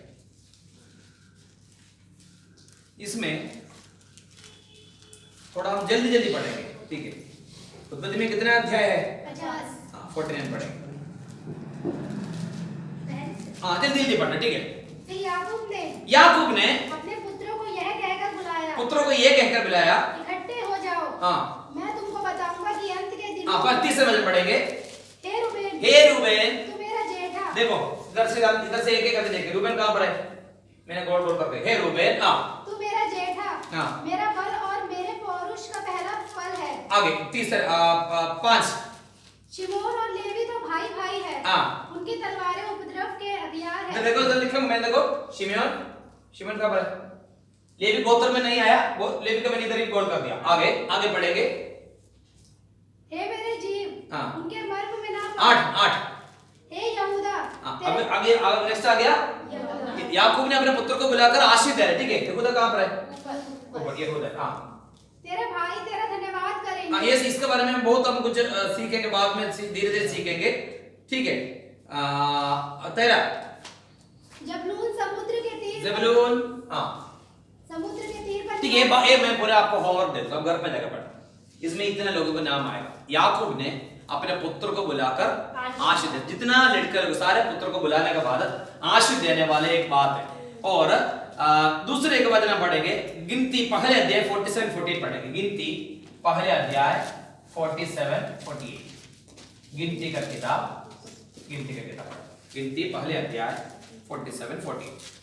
A: इसमें थोड़ा हम जल्दी पढ़ेंगे, ठीक है? उत्पत्ति में कितने अध्याय है?
B: 50।
A: 49 पढ़ेंगे। हाँ, जल्दी पढ़ना, ठीक है?
D: फिर
A: याकूब ने
D: अपने पुत्रों को यह कहकर
A: बुलाया,
D: इकट्ठे हो जाओ।
A: हाँ,
D: मैं तुमको बताऊंगा कि अंत के दिनों
A: हाँ, 35 वचन पढ़ेंगे।
D: हे
A: रूबेन,
D: तू मेरा जेठा।
A: देखो इधर से एक करके देखें। रूबेन कहां पर है? मैंने गोल करके, हे रूबेन, हाँ,
D: तू मेरा जेठा,
A: हाँ,
D: मेरा बल और मेरे पौरुष का पहला फल है।
A: आगे 5
D: शिमोन और लेवी तो भाई है।
A: हाँ,
D: उनकी तलवारें उपद्रव के हथियार है।
A: देखो इधर लिखा मैं, देखो शिमोन कहां पर है? लेवी गोत्र में नहीं आया, वो लेवी का मैंने इधर ही गोल कर दिया। आगे पढ़ेंगे।
D: हे मेरे जीव,
A: हाँ,
D: उनके मर्म में ना
A: 8
D: हे यहूदा,
A: अब आगे नेक्स्ट आ गया। याकूब ने अपने पुत्र को बुलाकर आशीष दे रहे, ठीक है? यहूदा कहां पर है? ऊपर यहूदा। हाँ,
D: तेरे भाई तेरा धन्यवाद करेंगे।
A: हाँ, ये इसके बारे में बहुत हम कुछ सीखेंगे, बाद में धीरे सीखेंगे, ठीक है? 13
D: जबूलून समुद्र के तीर पर,
A: ठीक है? ये मैं पूरा आपको होमवर्क देता हूँ, घर पे जाकर पढ़ना। इसमें इतने लोगों का नाम आएगा। याकूब ने अपने पुत्र को बुलाकर आशीष दे, जितना लड़के लोग सारे पुत्र को बुलाने के बाद आशीष देने वाले एक बात है। और दूसरे के वचन पढ़ेंगे, गिनती पहले अध्याय 47-48 पढ़ेंगे। गिनती पहले अध्याय 47-48, गिनती का किताब गिनती पहले अध्याय 47-48।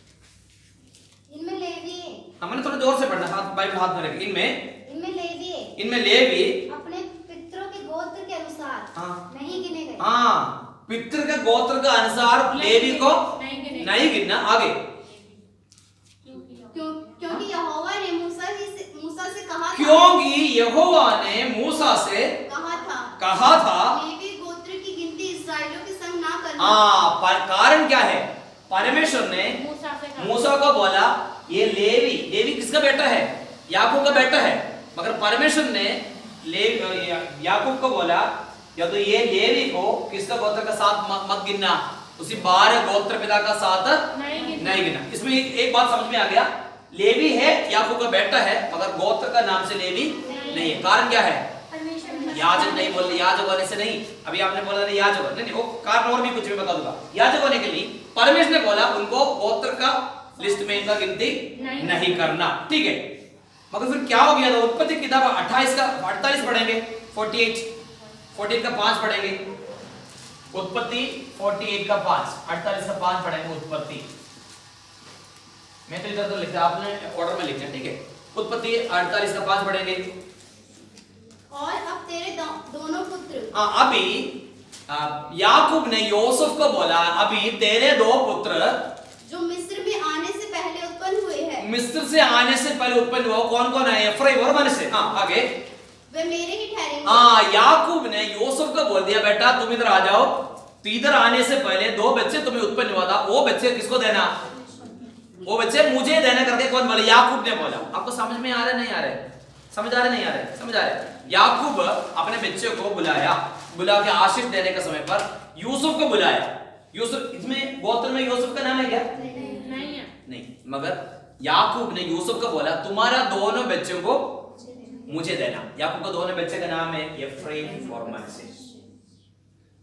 D: इनमें लेवी,
A: हमने थोड़ा जोर से पढ़ना, बाइबल हाथ में रखे। इनमें लेवी
D: अपने पितरों के गोत्र के अनुसार
A: हाँ,
D: नहीं गिने गए।
A: हाँ, पितृ के गोत्र का अनुसार लेवी को नहीं गिनना। आगे,
B: क्योंकि यहोवा ने मूसा से
A: कहा था
B: लेवी गोत्र की गिनती इस्राएलियों के संग ना
A: कारण क्या है? परमेश्वर ने
C: मूसा से कहा।
A: मूसा को बोला ये लेवी किसका बेटा है? याकूब का बेटा है। मगर परमेश्वर ने याकूब को बोला या तो ये लेवी को किसका गोत्र का साथ मत गिनना, उसी 12 गोत्र पिता का साथ नहीं गिनना। इसमें एक बात समझ में आ गया, लेवी है याकूब का बेटा है मगर गोत्र का नाम से लेवी नहीं है। कारण क्या है? याजक नहीं बोल रहे, याजक होने से नहीं। अभी आपने बोला नहीं याजक नहीं, वो कारण और भी कुछ भी बता दूंगा। याजक होने के लिए परमेश्वर ने बोला उनको गोत्र का लिस्ट में इनका गिनती नहीं करना, ठीक है। मगर फिर क्या हो गया था? उत्पत्ति किताब 28 का 48 पढ़ेंगे, 48 का 5 पढ़ेंगे। उत्पत्ति 48 का 5, 48 का 5 पढ़ेंगे उत्पत्ति। मैं तो इधर तो लिखा, आपने ऑर्डर में लिखना, ठीक है। उत्पत्ति 48 का 5 पढ़ेंगे।
B: और अब तेरे दोनों पुत्र,
A: अभी याकूब ने यूसुफ को बोला अभी तेरे 2 पुत्र
B: जो मिस्र में आने से पहले उत्पन्न हुए हैं,
A: मिस्र से आने से पहले उत्पन्न हुआ, कौन कौन है? एफ्राइम और मनश्शे। आगे
B: वे मेरे ही ठहरेंगे।
A: याकूब ने यूसुफ को बोल दिया बेटा तुम इधर आ जाओ, तो इधर आने से पहले 2 बच्चे तुम्हें उत्पन्न हुआ था, वो बच्चे किसको देना? वो बच्चे मुझे देना करके कौन बोला? याकूब ने बोला। आपको समझ में आ रहा है नहीं आ रहा है? समझ आ रहे नहीं आ रहे? समझ आ रहे? याकूब अपने बच्चे को बुला के आशीष देने के समय पर यूसुफ को बुलाया। यूसुफ, इसमें गोत्र में यूसुफ का नाम है क्या? नहीं। मगर याकूब ने यूसुफ को बोला तुम्हारा दोनों बच्चों को मुझे देना। याकूब का दोनों बच्चे का नाम है एफ्राइम और मनश्शे।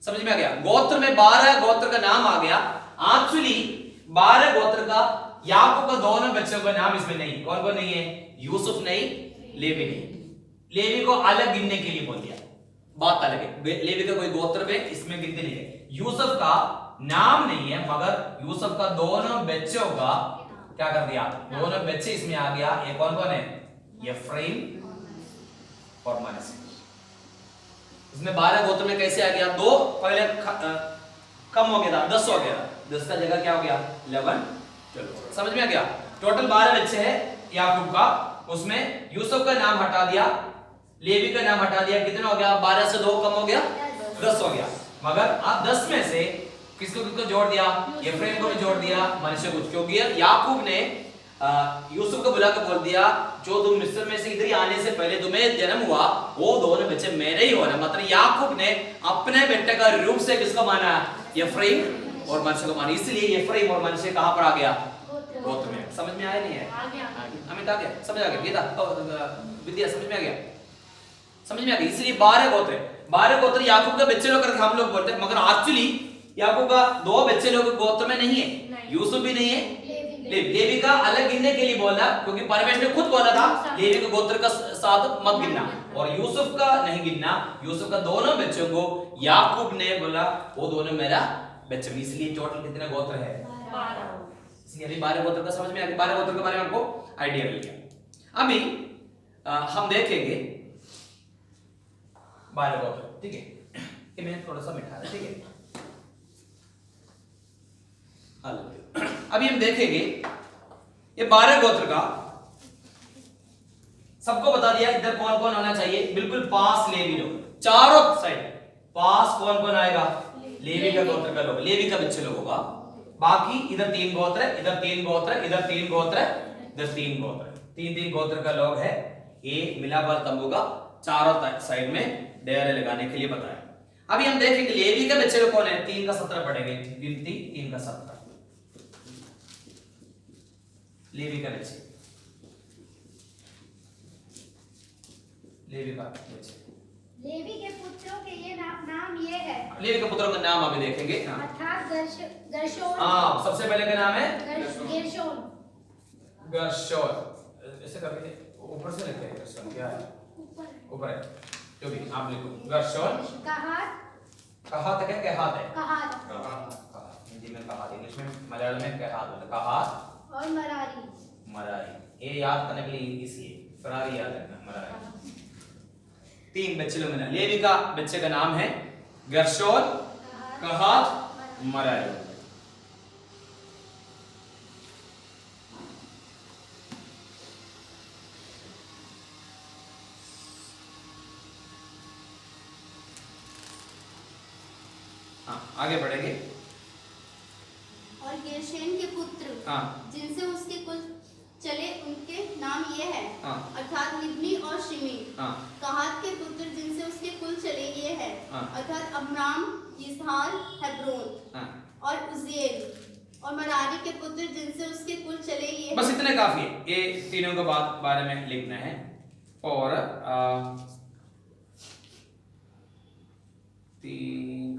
A: समझ में आ गया? गोत्र में 12 गोत्र का नाम आ गया। एक्चुअली 12 गोत्र का याकूब का दोनों बच्चों का नाम इसमें नहीं। कौन कौन नहीं है? यूसुफ नहीं, लेवी नहीं। लेवी को अलग गिनने के लिए बोल दिया, बात अलग है। लेवी का कोई गोत्र में इसमें गिनती नहीं है। यूसुफ का नाम नहीं है मगर यूसुफ का दोनों बच्चों का क्या कर दिया? दोनों बच्चे इसमें आ गया। ये कौन कौन है? एफ्राइम और मनश्शे। इसमें 12 गोत्र में कैसे आ गया? 2 पहले कम हो गया था, 10 हो गया। 10 का जगह क्या हो गया? 11। चलो समझ में आ गया? टोटल 12 बच्चे हैं याकूब का, उसमें यूसुफ का नाम हटा दिया, लेवी का नाम हटा दिया। कितना हो गया? 12 से 2 कम हो गया, 10 हो गया। मगर आप 10 में से किसको जोड़ दिया? एफ्राइम को भी जोड़ दिया, मनश्शे को, क्योंकि याकूब ने यूसुफ को बुला के बोल दिया जो तुम मिस्र में से इधर ही आने से पहले तुम्हें जन्म हुआ वो दोनों बच्चे मेरे ही होना। मतलब याकूब ने अपने बेटे का रूप से किसको माना? एफ्राइम और मनश्शे को माना। इसलिए एफ्राइम और मनश्शे कहां पर आ गया? गोत्र में। समझ में आया नहीं है? अमित आ गया? समझ आ गया? गीता विद्या समझ में आ गया? समझ में आ गया? इसलिए 12 गोत्र, 12 गोत्र याकूब का बच्चे लोग करके हम लोग बोलते हैं, मगर एक्चुअली याकूब का 2 बच्चे लोग गोत्र में नहीं है। यूसुफ भी नहीं है, लेवी का अलग गिनने के लिए बोला क्योंकि परमेश्वर ने खुद बोला था लेवी के गोत्र का साथ मत गिनना, और यूसुफ का नहीं गिनना। यूसुफ का दोनों बच्चों को याकूब ने बोला वो दोनों मेरा बच्चे। इसलिए टोटल कितने गोत्र है?
C: 12।
A: इसलिए अभी 12 गोत्र का समझ में आ गया। 12 गोत्र के बारे में आपको आइडिया मिल गया। अभी हम देखेंगे 12 गोत्र, ठीक है। ये मैंने थोड़ा सा मिठा है, ठीक है। अभी हम देखेंगे ये 12 गोत्र का सबको बता दिया इधर कौन कौन होना चाहिए। बिल्कुल पास लेवी लोग, चारों साइड पास कौन कौन आएगा? लेवी का गोत्र का लोग, लेवी का बच्चे लोग होगा। बाकी इधर 3 गोत्र, इधर 3 गोत्र, इधर 3 गोत्र, इधर 3 गोत्र, 3 गोत्र का लोग है। ये मिलाप तंबू का चारों साइड में डेरे लगाने के लिए बताया। अभी हम देखेंगे लेवी के बच्चे लोग कौन है। 3 का 17 पढ़ेंगे, गिनती 3 का 17 लेवी का बच्चे, लेवी का बच्चे,
D: लेवी के पुत्रों के ये नाम ये है।
A: लेवी के पुत्रों का नाम अभी देखेंगे।
D: अर्थात गर्शोन।
A: हाँ, सबसे पहले का नाम है
D: गेर्शोन।
A: गर्शोन। ऐसे करके ऊपर से लिखते हैं। गर्शोन क्या है? ऊपर है, जो भी आप लिखो। गर्शोन।
D: कहात।
A: कहात है क्या? कहात है।
D: कहात।
A: हिंदी में कहात, इंग्लिश में, मलयालम में कहात होता है। कहात
D: और मरारी।
A: मरारी, ये याद करने के लिए इसलिए फरारी याद रखना, मरारी। 3 बच्चे लोग हैं। लेवी का बच्चे का नाम है गर्शोन, कहात, मरारी। हाँ, आगे बढ़ेंगे।
B: और गेर्शोन के पुत्र
A: हाँ
B: जिनसे उसके कुल चले उनके नाम ये है,
A: हाँ
B: अर्थात लिब्नी और शिमी।
A: हाँ
B: कहात के पुत्र जिनसे उसके कुल चले ये है,
A: हाँ।
B: अर्थात अब्राम, यिसहार, हेब्रोन
A: हाँ।
B: और उज्जिएल। और मरारी के पुत्र जिनसे उसके कुल चले ये
A: बस
B: है।
A: इतने काफी है, ये तीनों के बारे में लिखना है। और तीन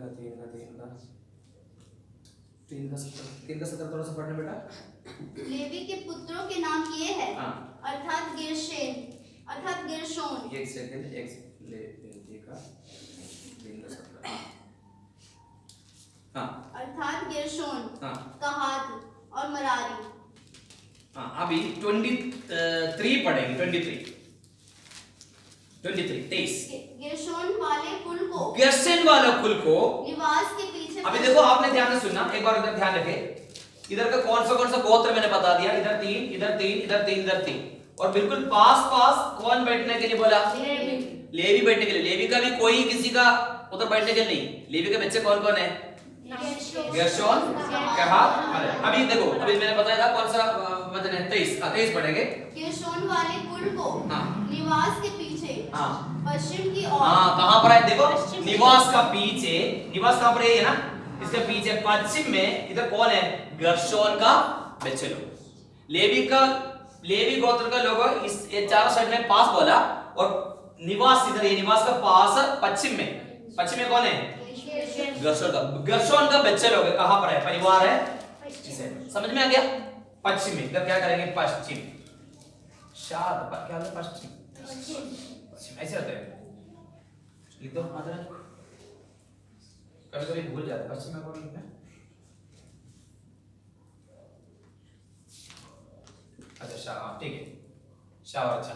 A: का सत्र थोड़ा सा पढ़ने बेटा।
B: लेवी के पुत्रों के नाम ये है,
A: हाँ।
B: अर्थात गेर्शोन।
A: एक सेकंड, लेवी का 3 का सत्र। हाँ
B: अर्थात गेर्शोन,
A: हाँ
B: कहात और मरारी।
A: हाँ अभी 23 पढ़ेंगे। 23 23
B: गेर्शोन वाले कुल को,
A: गेर्शोन वाला कुल को
B: निवास के पीछे।
A: अभी देखो, आपने ध्यान से सुनना, एक बार उधर ध्यान रखे। इधर का कौन सा गोत्र मैंने बता दिया, इधर 3, इधर 3, इधर 3, इधर 3, और बिल्कुल पास कौन बैठने के लिए बोला? लेवी बैठने के लिए। लेवी का भी कोई किसी का उधर बैठने के लिए नहीं। लेवी के बच्चे कौन कौन है? गेर्शोन, कहात, मरारी। अभी देखो, अभी मैंने बताया था कौन सा वचन है? 23 पढ़ेंगे।
B: गेर्शोन वाले कुल को,
A: हाँ।
B: निवास के पीछे,
A: हाँ।
B: पश्चिम की ओर।
A: हाँ कहाँ पर है? देखो, निवास का पीछे, निवास कहाँ पर है? ये ना, इसके पीछे पश्चिम में इधर कौन है? गेर्शोन का बच्चे लोग। लेवी गोत्र का लोग इस ये चारों साइड में पास बोला, और निवास इधर, ये निवास का पास पश्चिम में कौन है? गेर्शोन का बच्चे लोग कहाँ पर है? परिवार है इसे। समझ में आ गया? पश्चिम में इधर क्या करेंगे? पश्चिम शाद क्या होता है? पश्चिम ऐसे होता है। लिख दो मात्रा, कभी भूल जाते पश्चिम में कौन लिखना है? अच्छा शाह, ठीक है, शाह। अच्छा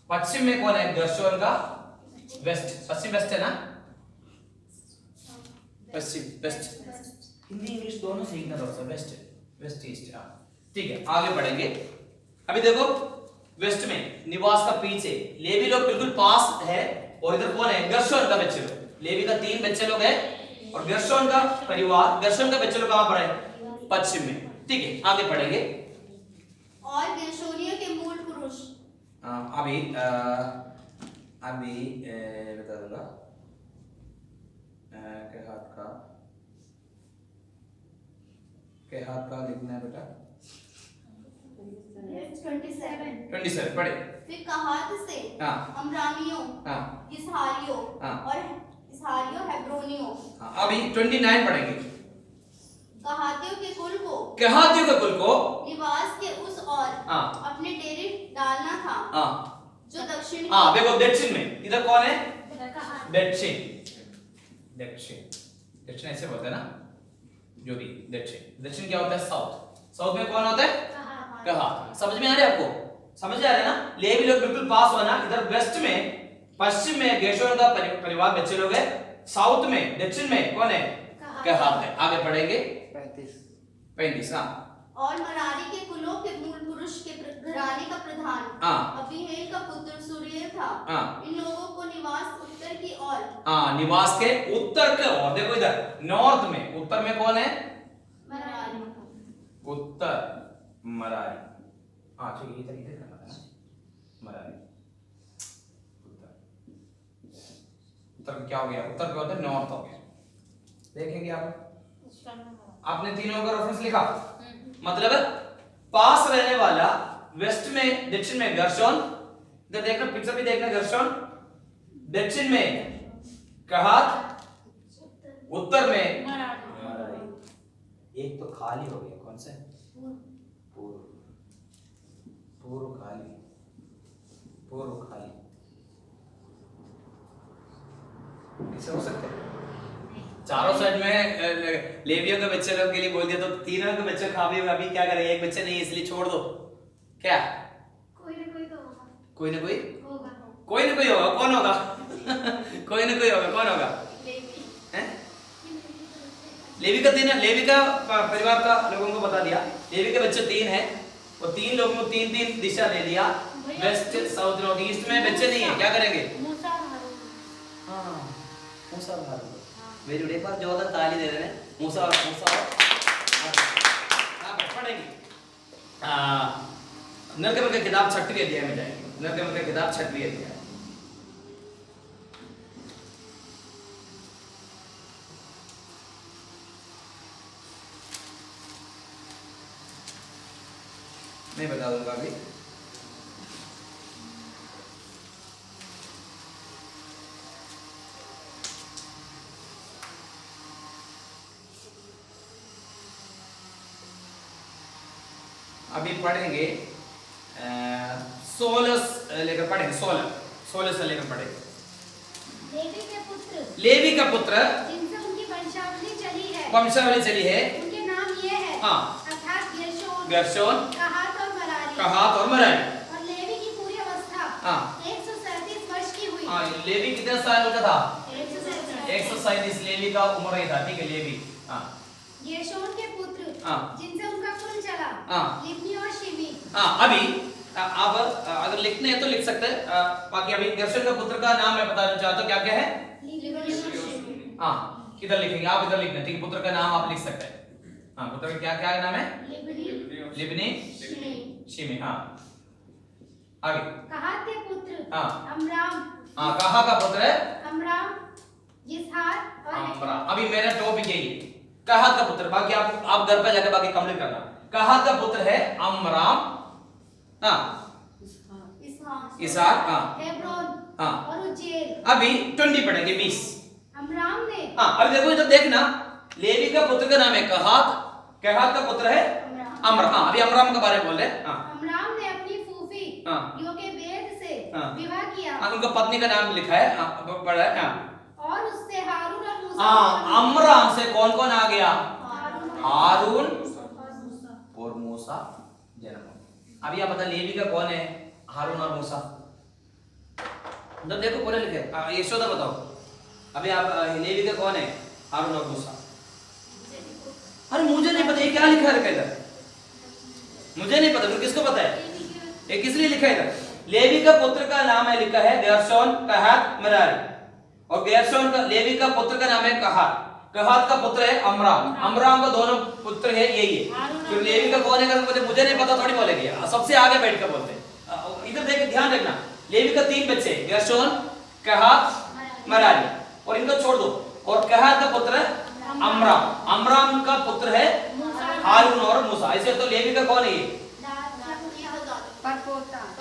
A: पश्चिम में कौन है? गेर्शोन का वेस्ट, पश्चिम वेस्ट है ना? पश्चिम वेस्ट, हिंदी इंग्लिश दोनों सीखना थोड़ा सा। West east. हाँ ठीक है, आगे बढ़ेंगे। अभी देखो, वेस्ट में निवास का पीछे लेवी लोग बिल्कुल पास है, और इधर कौन है? गेर्शोन का बच्चे लोग। लेवी का 3 बच्चे लोग हैं, और गेर्शोन का परिवार, गेर्शोन का बच्चे लोग कहां पर है? पश्चिम में। ठीक है, आगे बढ़ेंगे।
B: और गेर्शोनियों के मूल पुरुष।
A: अभी बता दूंगा। के हाथ का लिखना है बेटा। 27 पढ़े।
B: फिर कहात से अमरामियों, इसहारियों और हेब्रोनियों।
A: अभी 29 पढ़ेंगे।
B: कहातियों के कुल को,
A: निवास
B: के उस ओर अपने डेरे डालना था, जो दक्षिण
A: देखो दक्षिण में। इधर कौन है? दक्षिण ऐसे बोलते हैं ना, जो भी दक्षिण क्या होता है? साउथ में कौन होता है? कहात। समझ में आ रहा है आपको? समझ आ रहा है ना? लेवी लोग बिल्कुल पास होना। इधर वेस्ट में, पश्चिम में गेर्शोन का परिवार बच्चे लोग है, साउथ में, दक्षिण में कौन है? कहात है। आगे बढ़ेंगे। 35 हाँ।
B: और मरारी के कुलों के मूल पुरुष के घराने का प्रधान अबीहेल का पुत्र सूर्य था। इन लोगों को निवास उत्तर की ओर,
A: निवास के उत्तर के ओर। देखो इधर नॉर्थ में, उत्तर में कौन है?
B: मरारी।
A: उत्तर मरारी। ठीक है, इधर करना था ना, मरारी। उत्तर क्या हो गया? उत्तर क्या होता है? नॉर्थ हो गया। देखेंगे आपने तीनों का रेफरेंस लिखा, मतलब पास रहने वाला वेस्ट में, दक्षिण में गेर्शोन। इधर देखना, पिक्चर भी देखना, गेर्शोन। दक्षिण में कहात, उत्तर में मरारी। एक तो खाली हो गया, कौन सा? पूर्व खाली। ऐसे हो सकते हैं? चारों साइड में लेवियों के बच्चे लोग के लिए बोल दिया, तो तीनों के बच्चे खा भी, अभी क्या करेंगे? एक बच्चे नहीं, इसलिए छोड़ दो। क्या? कोई ना कोई होगा। कोई ना कोई होगा। कौन होगा? कोई ना कोई होगा। कौन होगा? लेवी का परिवार का लोगों को बता दिया। लेवी के बच्चे 3 हैं, और 3 लोगों को 3 दिशा दे दिया, वेस्ट, साउथ, नॉर्थ, ईस्ट में बच्चे नहीं है। क्या करेंगे? मूसा वेरी गुड, एक बार जोरदार ताली दे देना मूसा और पढ़ेंगे। निर्गमन की किताब 6वीं अध्याय में जाएंगे। निर्गमन की किताब 6वीं अध्याय मैं बता दूंगा अभी। अभी पढ़ेंगे 16 लेकर पढ़ेंगे, 16 से लेकर पढ़ेंगे। लेवी का पुत्र
D: जिनसे उनकी वंशावली चली है,
B: उनके नाम ये है,
A: हाँ,
B: अर्थात
A: गेर्शोन, कहात और मरारी।
B: और लेवी की पूरी अवस्था
A: हाँ
B: 137 वर्ष की हुई।
A: हाँ, लेवी कितने साल का था?
B: 137।
A: 137 लेवी का उम्र ही था, ठीक है। लेवी हाँ
B: गेर्शोन के पुत्र
A: हाँ
B: जिनसे उनका कुल चला,
A: हाँ
B: लिब्नी और शिमी।
A: हाँ। अभी आप अगर लिखने हैं तो लिख सकते हैं, बाकी अभी गेर्शोन का पुत्र का नाम मैं बताना चाहता हूँ, क्या क्या है?
B: लिब्नी और शिमी।
A: हाँ इधर लिखेंगे, आप इधर लिखना, ठीक है। पुत्र का नाम आप लिख सकते हैं। हाँ, पुत्र का क्या क्या नाम है? लिब्नी, शिमी। हाँ आगे।
B: कहात के पुत्र
A: हाँ
B: अमराम।
A: हाँ, कहा का पुत्र है
B: अमराम, यिसहार और
A: अमराम। अभी मेरा टॉपिक यही है, कहात का पुत्र। बाकी आप घर पे जाकर बाकी कंप्लीट करना। कहात का पुत्र है अमराम, हाँ इसहाक, हाँ
B: हेब्रोन
A: हाँ।
B: और उज्जेल।
A: अभी 20 पढ़ेंगे, 20।
B: अमराम ने
A: हाँ अभी देखो इधर देखना, लेवी का पुत्र का नाम है कहात, कहात का पुत्र है अमराम। हाँ अभी अमराम के बारे में बोल रहे हैं। हाँ
B: अमराम ने अपनी फूफी
A: हाँ
B: योकेबेद से
A: हाँ
B: विवाह किया
A: हाँ, उनका पत्नी का नाम लिखा है, हाँ पढ़ा है। हाँ
B: और उससे हारून और मूसा।
A: हाँ, अमराम से कौन कौन आ गया? हारून
B: मूसा।
A: और मूसा जन्म। अभी आप बता लेवी का कौन है? हारून और मूसा। तो देखो पूरे लिखे, यशोदा बताओ। अभी आप लेवी का कौन है? हारून और मूसा। अरे मुझे नहीं पता ये क्या लिखा है इधर, मुझे नहीं पता, फिर किसको पता है? ये किस लिए लिखा है इधर? लेवी का पुत्र का नाम है, लिखा है गेर्शोन, कहात, मरारी। और गेर्शोन का, लेवी का पुत्र का नाम है कहात, कहात का पुत्र है अमराम, अमराम का दोनों पुत्र है यही है। फिर लेवी का कौन है मुझे नहीं पता थोड़ी बोलेंगे, सबसे आगे बैठ कर बोलते हैं। इधर देख ध्यान रखना, लेवी का 3 बच्चे, गेर्शोन, कहात, मरारी, और इनको छोड़ दो। और कहात का पुत्र है अमराम, अमराम का पुत्र है हारून और मूसा। ऐसे तो लेवी का कौन है ये?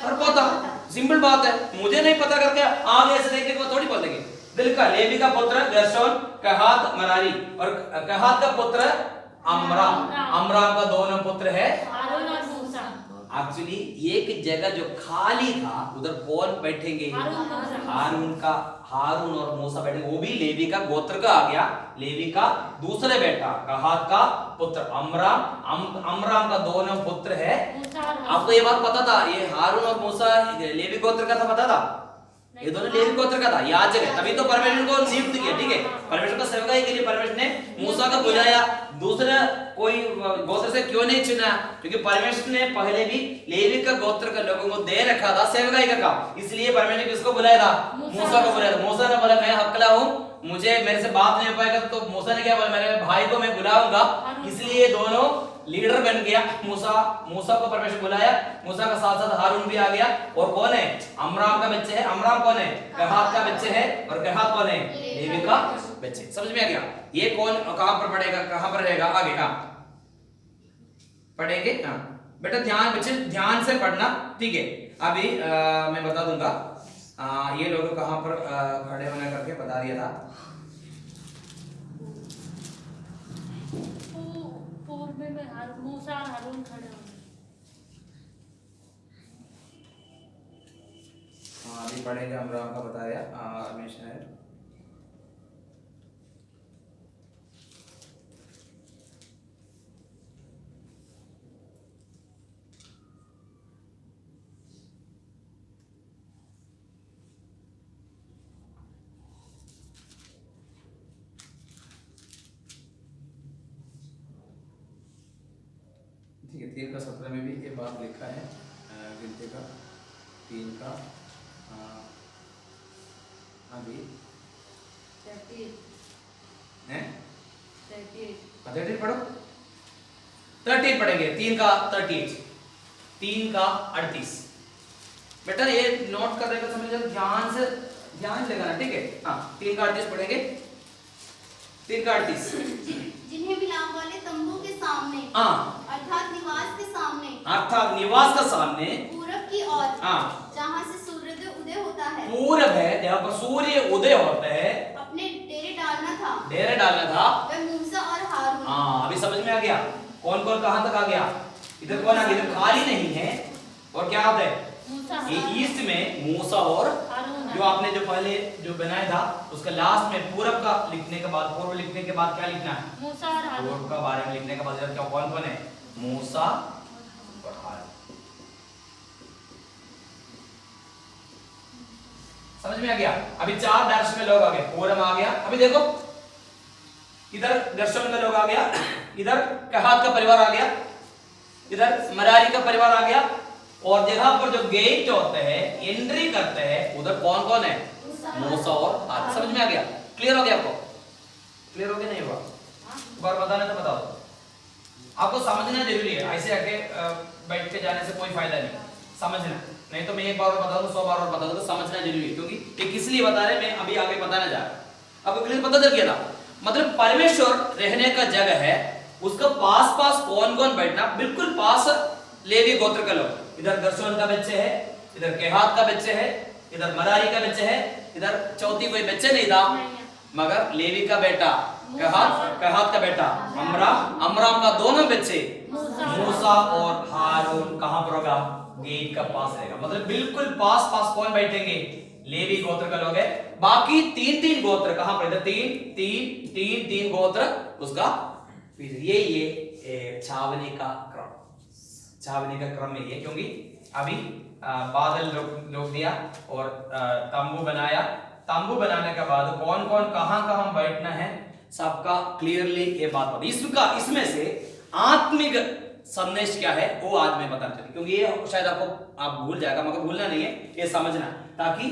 A: परपोता। सिंपल बात है, मुझे नहीं पता करके आगे ऐसे देखने को थोड़ी बोलेंगे। दिल का लेवी का पुत्र गेर्शोन, कहात, मरारी, और कहात का पुत्र अमराम, अमराम का दोनों पुत्र है
C: हारून और मूसा।
A: एक्चुअली एक जगह जो खाली था उधर कौन बैठेंगे? हारून का, हारून और मूसा बैठेंगे। वो भी लेवी का गोत्र का आ गया, लेवी का दूसरे बेटा कहात का पुत्र अमराम, अमराम का दोनों पुत्र है। आपको ये बात पता था? ये हारून और मूसा लेवी गोत्र का था, पता था? ये दोनों लेवी गोत्र का था, याजक है। तभी तो परमेश्वर को नियुक्त किया, ठीक है। परमेश्वर का सेवकाई के लिए परमेश्वर ने मूसा को बुलाया, दूसरा कोई गोत्र से क्यों नहीं चुना? क्योंकि परमेश्वर ने पहले भी लेवी का गोत्र के लोगों को दे रखा था सेवकाई का काम, इसलिए परमेश्वर ने किसको बुलाया था? मूसा को बुलाया था। मूसा ने बोला मैं हकला हूँ, मुझे मेरे से बात नहीं हो पाएगा, तो मूसा ने क्या बोला? मेरे भाई को मैं बुलाऊंगा। इसलिए दोनों लीडर बन गया। मूसा को परमेश्वर बुलाया, मूसा का साथ साथ हारून भी आ गया। और कौन है? अमराम का बच्चे है। अमराम कौन है? कहात का बच्चे है। और कहात कौन है? लेवी का बच्चे। समझ में आ गया? ये कौन कहां पर पढ़ेगा, कहां पर रहेगा? आगे हाँ पढ़ेंगे। हाँ बेटा ध्यान, बच्चे ध्यान से पढ़ना, ठीक है। अभी मैं बता दूंगा, ये लोग कहां पर खड़े होने करके बता दिया था।
C: पूर्व में मूसा और हारून खड़े होंगे।
A: अभी पढ़ेंगे, अमराम का बताया हमेशा है। ठीक है, 3 का 17 में भी ये बात लिखा है, गिनती का 3 का अभी 13 पढ़ो, 13 पढ़ेंगे। 3 का 38, 3 का 38। बेटा ये नोट करने का समय ध्यान से लगाना, ठीक है। हाँ 3 का 38 पढ़ेंगे। 3 का 38
B: जिन्हें मिलाप वाले तंबू के सामने,
A: हाँ
B: अर्थात निवास के सामने,
A: अर्थात निवास का सामने,
B: पूरब की ओर,
A: हाँ
B: जहाँ से सूर्योदय उदय होता है,
A: पूरब है जहाँ पर सूर्य उदय होता है,
B: अपने डेरे डालना था।
A: डेरे डालना था।
B: वह मूसा और हारून।
A: हाँ अभी समझ में आ गया कौन कौन कहां तक आ गया। इधर कौन आ गया, इधर खाली नहीं है। और क्या होता है,
C: मूसा
A: ये ईस्ट में मूसा और
C: हारून
A: जो आपने जो पहले जो बनाया था उसका लास्ट में पूरब का लिखने के बाद, पूर्व लिखने के बाद क्या लिखना है,
C: मूसा और हारून।
A: पूर्व का बारे में लिखने के बाद क्या कौन कौन है, मूसा और हारून। समझ में आ गया। अभी 4 डायरेक्शन में लोग आ गए, पूरब आ गया। अभी देखो इधर दर्शन में लोग आ गया, इधर कहात का परिवार आ गया, इधर मरारी का परिवार आ गया। और जगह पर जो गेट होते हैं, एंट्री करते हैं, उधर कौन कौन है, मूसा और हारून। समझ में आ गया, क्लियर हो गया आपको, क्लियर हो गया नहीं हुआ, एक बार बताना तो बता दो। आपको समझना जरूरी है, ऐसे आके बैठ के जाने से कोई फायदा नहीं, समझना। नहीं तो मैं एक बार और बता दूं, 100 बार और बता दूं, तो समझना जरूरी है। क्योंकि ये किस लिए बता रहे, मैं अभी आगे बताना जा रहा हूं। आपको क्लियर पता चल गया था। मतलब परमेश्वर रहने का जगह है, उसका पास पास कौन कौन बैठना, बिल्कुल पास लेवी गोत्र का लोग। इधर गर्शोन का बच्चे है, इधर केहात का बच्चे है, इधर मरारी का बच्चे है, इधर चौथी कोई बच्चे नहीं था, मगर लेवी का बेटा कहात का बेटा अमराम का दोनों बच्चे मूसा और हारून कहां पर होगा, गेट का पास रहेगा। मतलब बिल्कुल पास पास कौन बैठेंगे, लेवी गोत्र का लोग है। बाकी 3 गोत्र कहां पर, इधर 3 गोत्र उसका ये छावनी का क्रम, छावनी का क्रम में ये। क्योंकि अभी बादल लोग दिया और तंबू बनाया, तंबू बनाने के बाद कौन कौन कहां बैठना है, सबका क्लियरली ये बात होती। इसमें से आत्मिक संदेश क्या है वो आज मैं बताना चाहती हूं। क्योंकि ये शायद आप भूल जाएगा, मगर भूलना नहीं है, ये समझना, ताकि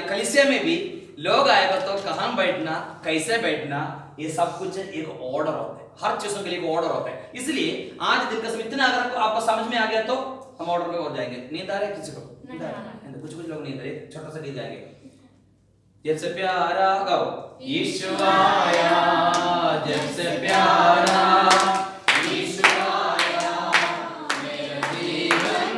A: कलीसिया में भी लोग आएगा तो कहां बैठना, कैसे बैठना, ये सब कुछ एक ऑर्डर होता है। हर चीजों के लिए एक ऑर्डर होता है। इसलिए आज दिन का समय इतना अगर आपको समझ में आ गया तो हम ऑर्डर पे और जाएंगे। नींद आ रहा है किसी को? कुछ लोग नींद आ रहे, छोटा सा नींद जाएंगे। जब से प्यारा गाओ, यीशु आया, जब से प्यारा यीशु आया, मेरा जीवन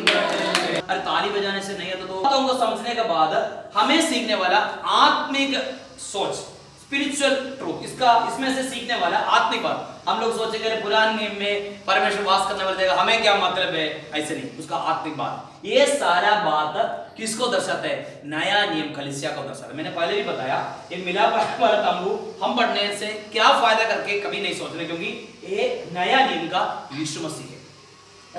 A: बदल। अरे ताली बजाने से नहीं आता तो उनको समझने के बाद हमें सीखने वाला आत्मिक सोच, स्पिरिचुअल ट्रूथ, इसमें से सीखने वाला आत्मिक बात। हम लोग सोचेंगे पुराने नियम में परमेश्वर वास करने वाला जगह, हमें क्या मतलब है, ऐसे नहीं, उसका आत्मिक बात। ये सारा बात किसको दर्शाता है, नया नियम कलीसिया को दर्शाता है। मैंने पहले भी बताया, एक मिलाप वाला तंबू हम पढ़ने से क्या फायदा करके कभी नहीं सोच रहे, क्योंकि ये नया नियम का यीशु मसीह है,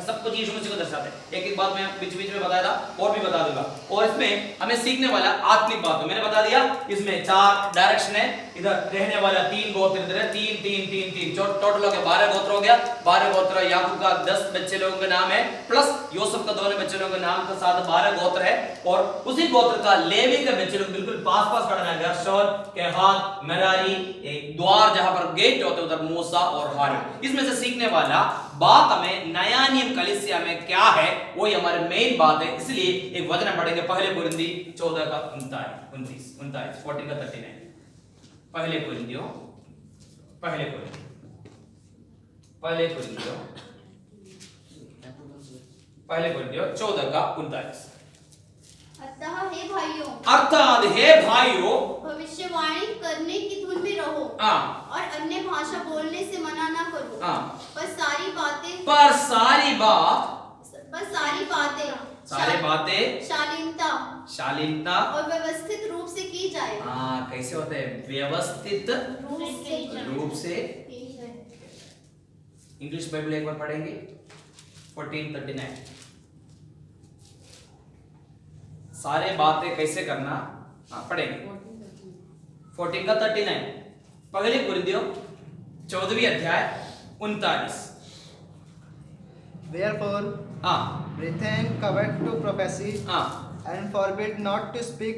A: सब कुछ यीशु मसीह को दर्शाता है। एक बात मैं बीच में बताया था और भी बता दूंगा। और इसमें हमें सीखने वाला आत्मिक बात मैंने बता दिया। इसमें 4 डायरेक्शन है, इधर रहने वाला 3 गोत्र, इधर है 3 टोटल हो गया 12 गोत्र हो गया। 12 गोत्र, याकूब का 10 बच्चे लोगों का नाम है, प्लस यूसुफ का दोनों बच्चे लोगों के नाम के साथ 12 गोत्र है। और उसी गोत्र का लेवी के बच्चे लोग बिल्कुल पास पास खड़ा है, गर्शोन, केहात, मरारी, एक द्वार जहां पर गेट होते उधर मूसा और हारून। इसमें से सीखने वाला बात हमें नया नियम कलीसिया में क्या है, वही हमारे मेन बात है। इसलिए एक वचन पढ़ेंगे, पहले कुरिन्थी 14 का 29 14 का 39। पहले कुरिन्थियों 14 का 29।
B: अर्थात हे भाइयों,
A: भविष्यवाणी
B: करने की धुन में रहो, और अन्य भाषा बोलने से मना ना करो, पर सारी बातें शालीनता और व्यवस्थित रूप से की जाए।
A: कैसे होते हैं, व्यवस्थित रूप से। इंग्लिश बाइबल एक बार पढ़ेंगे, 14:39। सारे बातें कैसे करना, पढ़ेंगे 14 का 39। पहले कुरिन्थियों 14वीं अध्याय 39।
E: Therefore, retain covet to prophecy, and forbid not to speak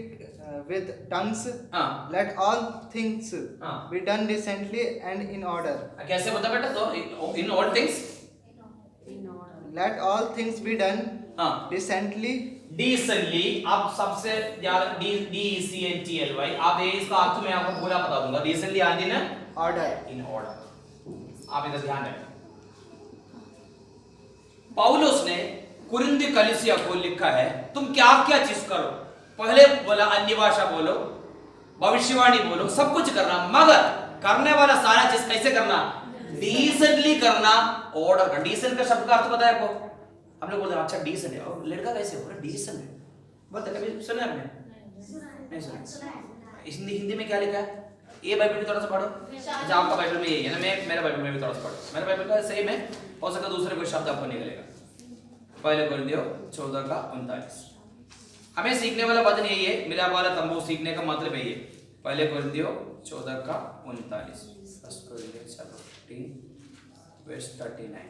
E: with tongues.
A: हाँ
E: Let all things
A: हाँ
E: be done decently and in order.
A: कैसे बता बेटा तो in all things
E: Let all things be done
A: हाँ
E: decently.
A: डिसेंटली आप सबसे ज्यादा DECENTLY आप ये इसका अर्थ मैं आपको पूरा बता दूंगा डिसेंटली आदि ना
E: Order.
A: इन ऑर्डर आप इधर ध्यान रखें पौलुस ने कुरिन्थ कलीसिया को लिखा है तुम क्या क्या चीज करो पहले बोला अन्य भाषा बोलो भविष्यवाणी बोलो सब कुछ करना मगर करने वाला सारा चीज कैसे करना डिसेंटली करना ऑर्डर का डिसेंट का शब्द का अर्थ पता है आपको हम लोग बोलते हैं अच्छा डिसेंट है और लड़का कैसे हो रहा डिसेंट है बोलते कभी सुना है आपने नहीं सुना हिंदी में क्या लिखा है ये बाइबल में थोड़ा सा पढ़ो अच्छा आपका बाइबल में यही है ना मैं मेरा बाइबल में भी थोड़ा सा पढ़ो मेरा बाइबल का सही में हो सकता दूसरे कोई शब्द आपको निकलेगा पहले कोरिन्थियों 14:39 हमें सीखने वाला वचन यही है मिलाप वाला तंबू सीखने का मतलब यही है पहले कोरिन्थियों 14:39 फर्स्ट कोरिन्थियंस 15:39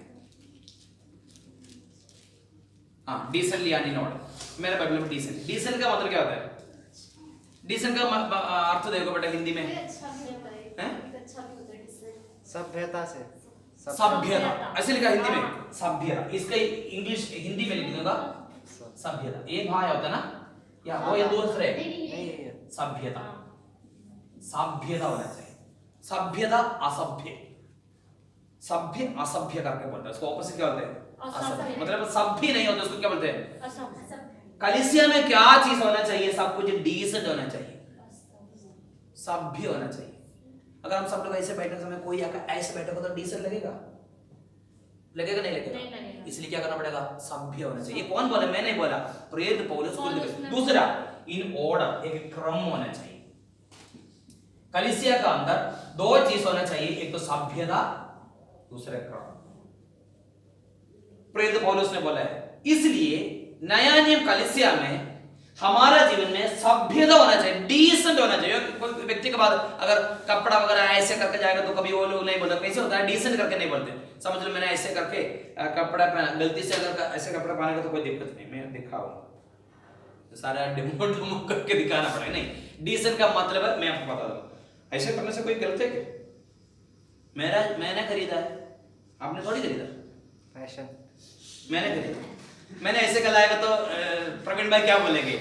A: हाँ डिसेंटली एंड इन ऑर्डर मेरे बाइबल में डिसेंट डिसेंट का मतलब क्या होता है डिसेंट का अर्थ देखो बेटा हिंदी में
B: अच्छा भी होता है
A: हैं?
B: अच्छा भी होता है डिसेंट
E: सभ्यता से.
A: सभ्यता ऐसे लिखा हिंदी में सभ्यता इसका इंग्लिश हिंदी में लिख दूंगा सभ्यता एक भाई होता है ना या वो ये दूसरे
E: नहीं.
A: सभ्यता सभ्यता होना चाहिए सभ्यता असभ्य सभ्य असभ्य करके बोलते हैं उसको ऑपोजिट क्या बोलते हैं असभ्य मतलब सभ्य नहीं होता उसको क्या बोलते हैं
C: असम
A: कलीसिया में क्या चीज होना चाहिए सब कुछ डिसेंट होना चाहिए सभ्य होना चाहिए अगर हम सब लोग ऐसे बैठे समय कोई आकर ऐसे बैठेगा तो डिसेंट लगेगा लगेगा नहीं
C: नहीं
A: लगेगा
C: लगेगा।
A: इसलिए क्या करना पड़ेगा सभ्य होना चाहिए ये कौन बोला मैं नहीं बोला प्रेरित पौलुस
C: पौलुस ने
A: दूसरा इन ऑर्डर एक क्रम होना चाहिए कलीसिया का अंदर दो चीज होना चाहिए एक तो सभ्यता दूसरा क्रम प्रेरित पौलुस ने बोला है इसलिए नया नियम कलीसिया में हमारा जीवन में सभ्यता होना चाहिए डिसेंट होना चाहिए कोई व्यक्ति के बाद अगर कपड़ा वगैरह ऐसे करके जाएगा तो कभी वो लोग नहीं बोलते कैसे होता है डिसेंट करके नहीं बोलते समझ लो मैंने ऐसे करके कपड़ा पहना गलती से अगर ऐसे कपड़ा पहनेगा तो कोई दिक्कत नहीं मैं दिखाऊंगा सारा डिमो करके दिखाना पड़ेगा नहीं डिसेंट का मतलब है मैं आपको बता दूं ऐसे करने से कोई गलत है क्या मैंने खरीदा है आपने थोड़ी खरीदा
E: Fashion.
A: मैंने खरीदा मैंने ऐसे कल आएगा तो प्रवीण भाई क्या बोलेंगे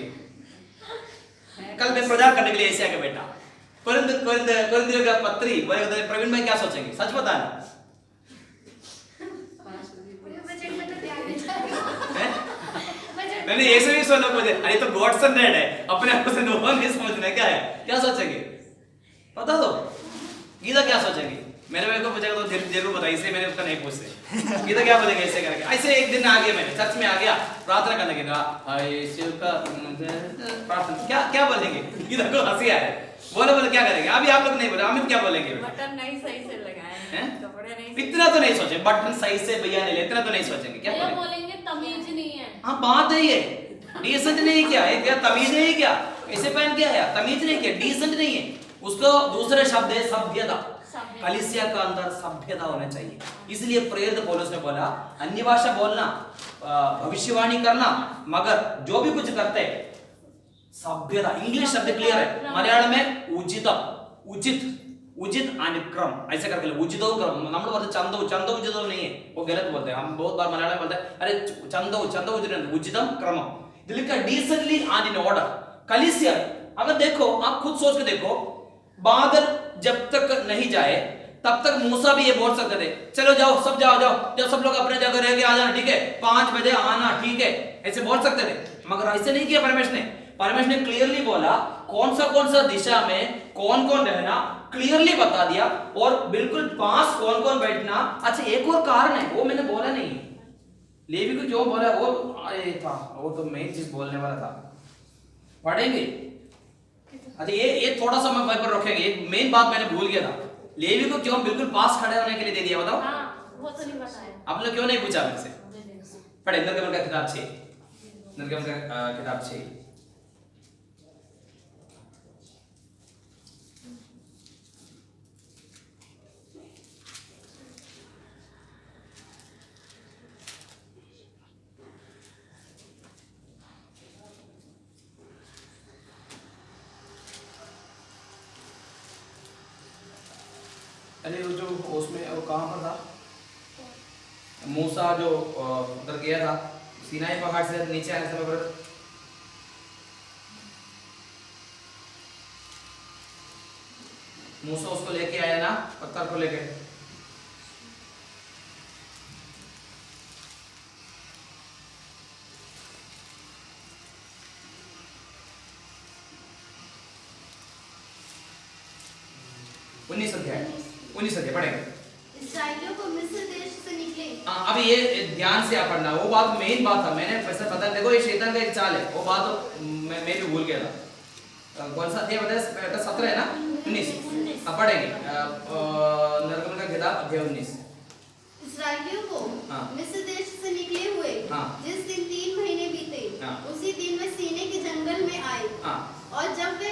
A: कल मैं प्रचार करने के लिए ऐसे आके बैठा कुरिन्थियों का पत्री बोलेगा तो प्रवीण भाई क्या सोचेंगे सच बताना
B: बजट में तो ध्यान नहीं जाएगा बजट
A: नहीं ऐसे भी सोचना मुझे अरे तो गॉड सन रेड है अपने आप से वो नहीं समझना क्या है क्या सोचेंगे पता दो गीता क्या सोचेंगे मेरे को पूछेगा तो जरूर बताइए इसलिए मैंने उसका नहीं पूछते गीता क्या बोलेंगे ऐसे करके ऐसे एक दिन आ गया मैंने चर्च में आ गया प्रार्थना करने के लिए शिव का प्रार्थना क्या क्या बोलेंगे गीता को हंसी आ रहा है बोले क्या करेंगे अभी आप लोग नहीं बोले अमित क्या बोलेंगे
C: बटन नहीं सही से लगाए
A: हैं?
C: कपड़े नहीं
A: इतना तो नहीं सोचे बटन सही से भैया नहीं ले इतना तो नहीं सोचेंगे क्या
C: भैया
A: बोलेंगे
C: बोलेंगे तमीज नहीं है
A: हाँ बात है ये डिसेंट नहीं क्या है क्या तमीज नहीं क्या ऐसे पहन क्या है तमीज नहीं क्या डिसेंट नहीं है उसको दूसरे शब्द है सभ्यता कलीसिया का अंदर सभ्यता होना चाहिए इसलिए प्रेरित पौलुस ने बोला अन्य भाषा बोलना भविष्यवाणी करना मगर जो भी कुछ करते सभ्यता इंग्लिश शब्द क्लियर है मलयालम में उचित उचित उचित अनुक्रम ऐसे करके उचितो क्रम നമ്മൾ പറഞ്ഞ ചന്ത ഉചിതം नहीं है वो गलत बोलते हैं हम बहुत बार मलयालम में बोलते हैं अरे चंद उचित उचितम क्रमम दिल का डिसेंटली एंड इन ऑर्डर कलीसिया अगर देखो आप खुद सोच के देखो बादल जब तक नहीं जाए तब तक मूसा भी ये बोल सकते थे चलो जाओ सब जाओ सब लोग अपने जगह रह के आ जाना ठीक है 5 बजे आना ठीक है ऐसे बोल सकते थे मगर ऐसे नहीं किया परमेश्वर ने क्लियरली बोला कौन सा दिशा में कौन रहना क्लियरली बता दिया और बिल्कुल पास कौन बैठना अच्छा एक और कारण है वो मैंने बोला नहीं लेवी को क्यों बोला वो था वो तो मेन चीज बोलने वाला था पढ़ेंगे अच्छा ये थोड़ा सा मैं पर रखेंगे एक मेन बात मैंने भूल गया था लेवी को क्यों बिल्कुल पास खड़े होने के लिए दे दिया बताओ
C: हाँ वो तो नहीं बताया
A: आप लोग क्यों नहीं पूछा मेरे से पढ़े नरगमन का किताब 6 नरगमन का किताब 6 नरगमन अरे वो जो उसमें वो कहाँ पर था, मूसा जो उधर गया था सीनाई पहाड़ से नीचे आने समय पर, मूसा उसको लेके आया ना पत्थर को लेके, उन्नीस अध्याय पढ़ेंगे।
B: इस्राएलियों को मिस्र देश से निकले।
A: अभी ये ध्यान से आप पढ़ना, वो बात मेन बात था, मैंने वैसे पता देखो ये शैतान का एक चाल है, वो बात तो मैं भी भूल गया था। कौन सा अध्याय बताया, 17 है ना, 19 अब पढ़ेंगे। निर्गमन का किताब अध्याय 19।
B: इस्राएलियों को
A: हाँ।
B: मिस्र देश से निकले हुए
A: हाँ।
B: जिस दिन 3 महीने बीते,
A: हाँ।
B: उसी दिन वे सीने के जंगल में आए।
A: हाँ।
B: और जब वे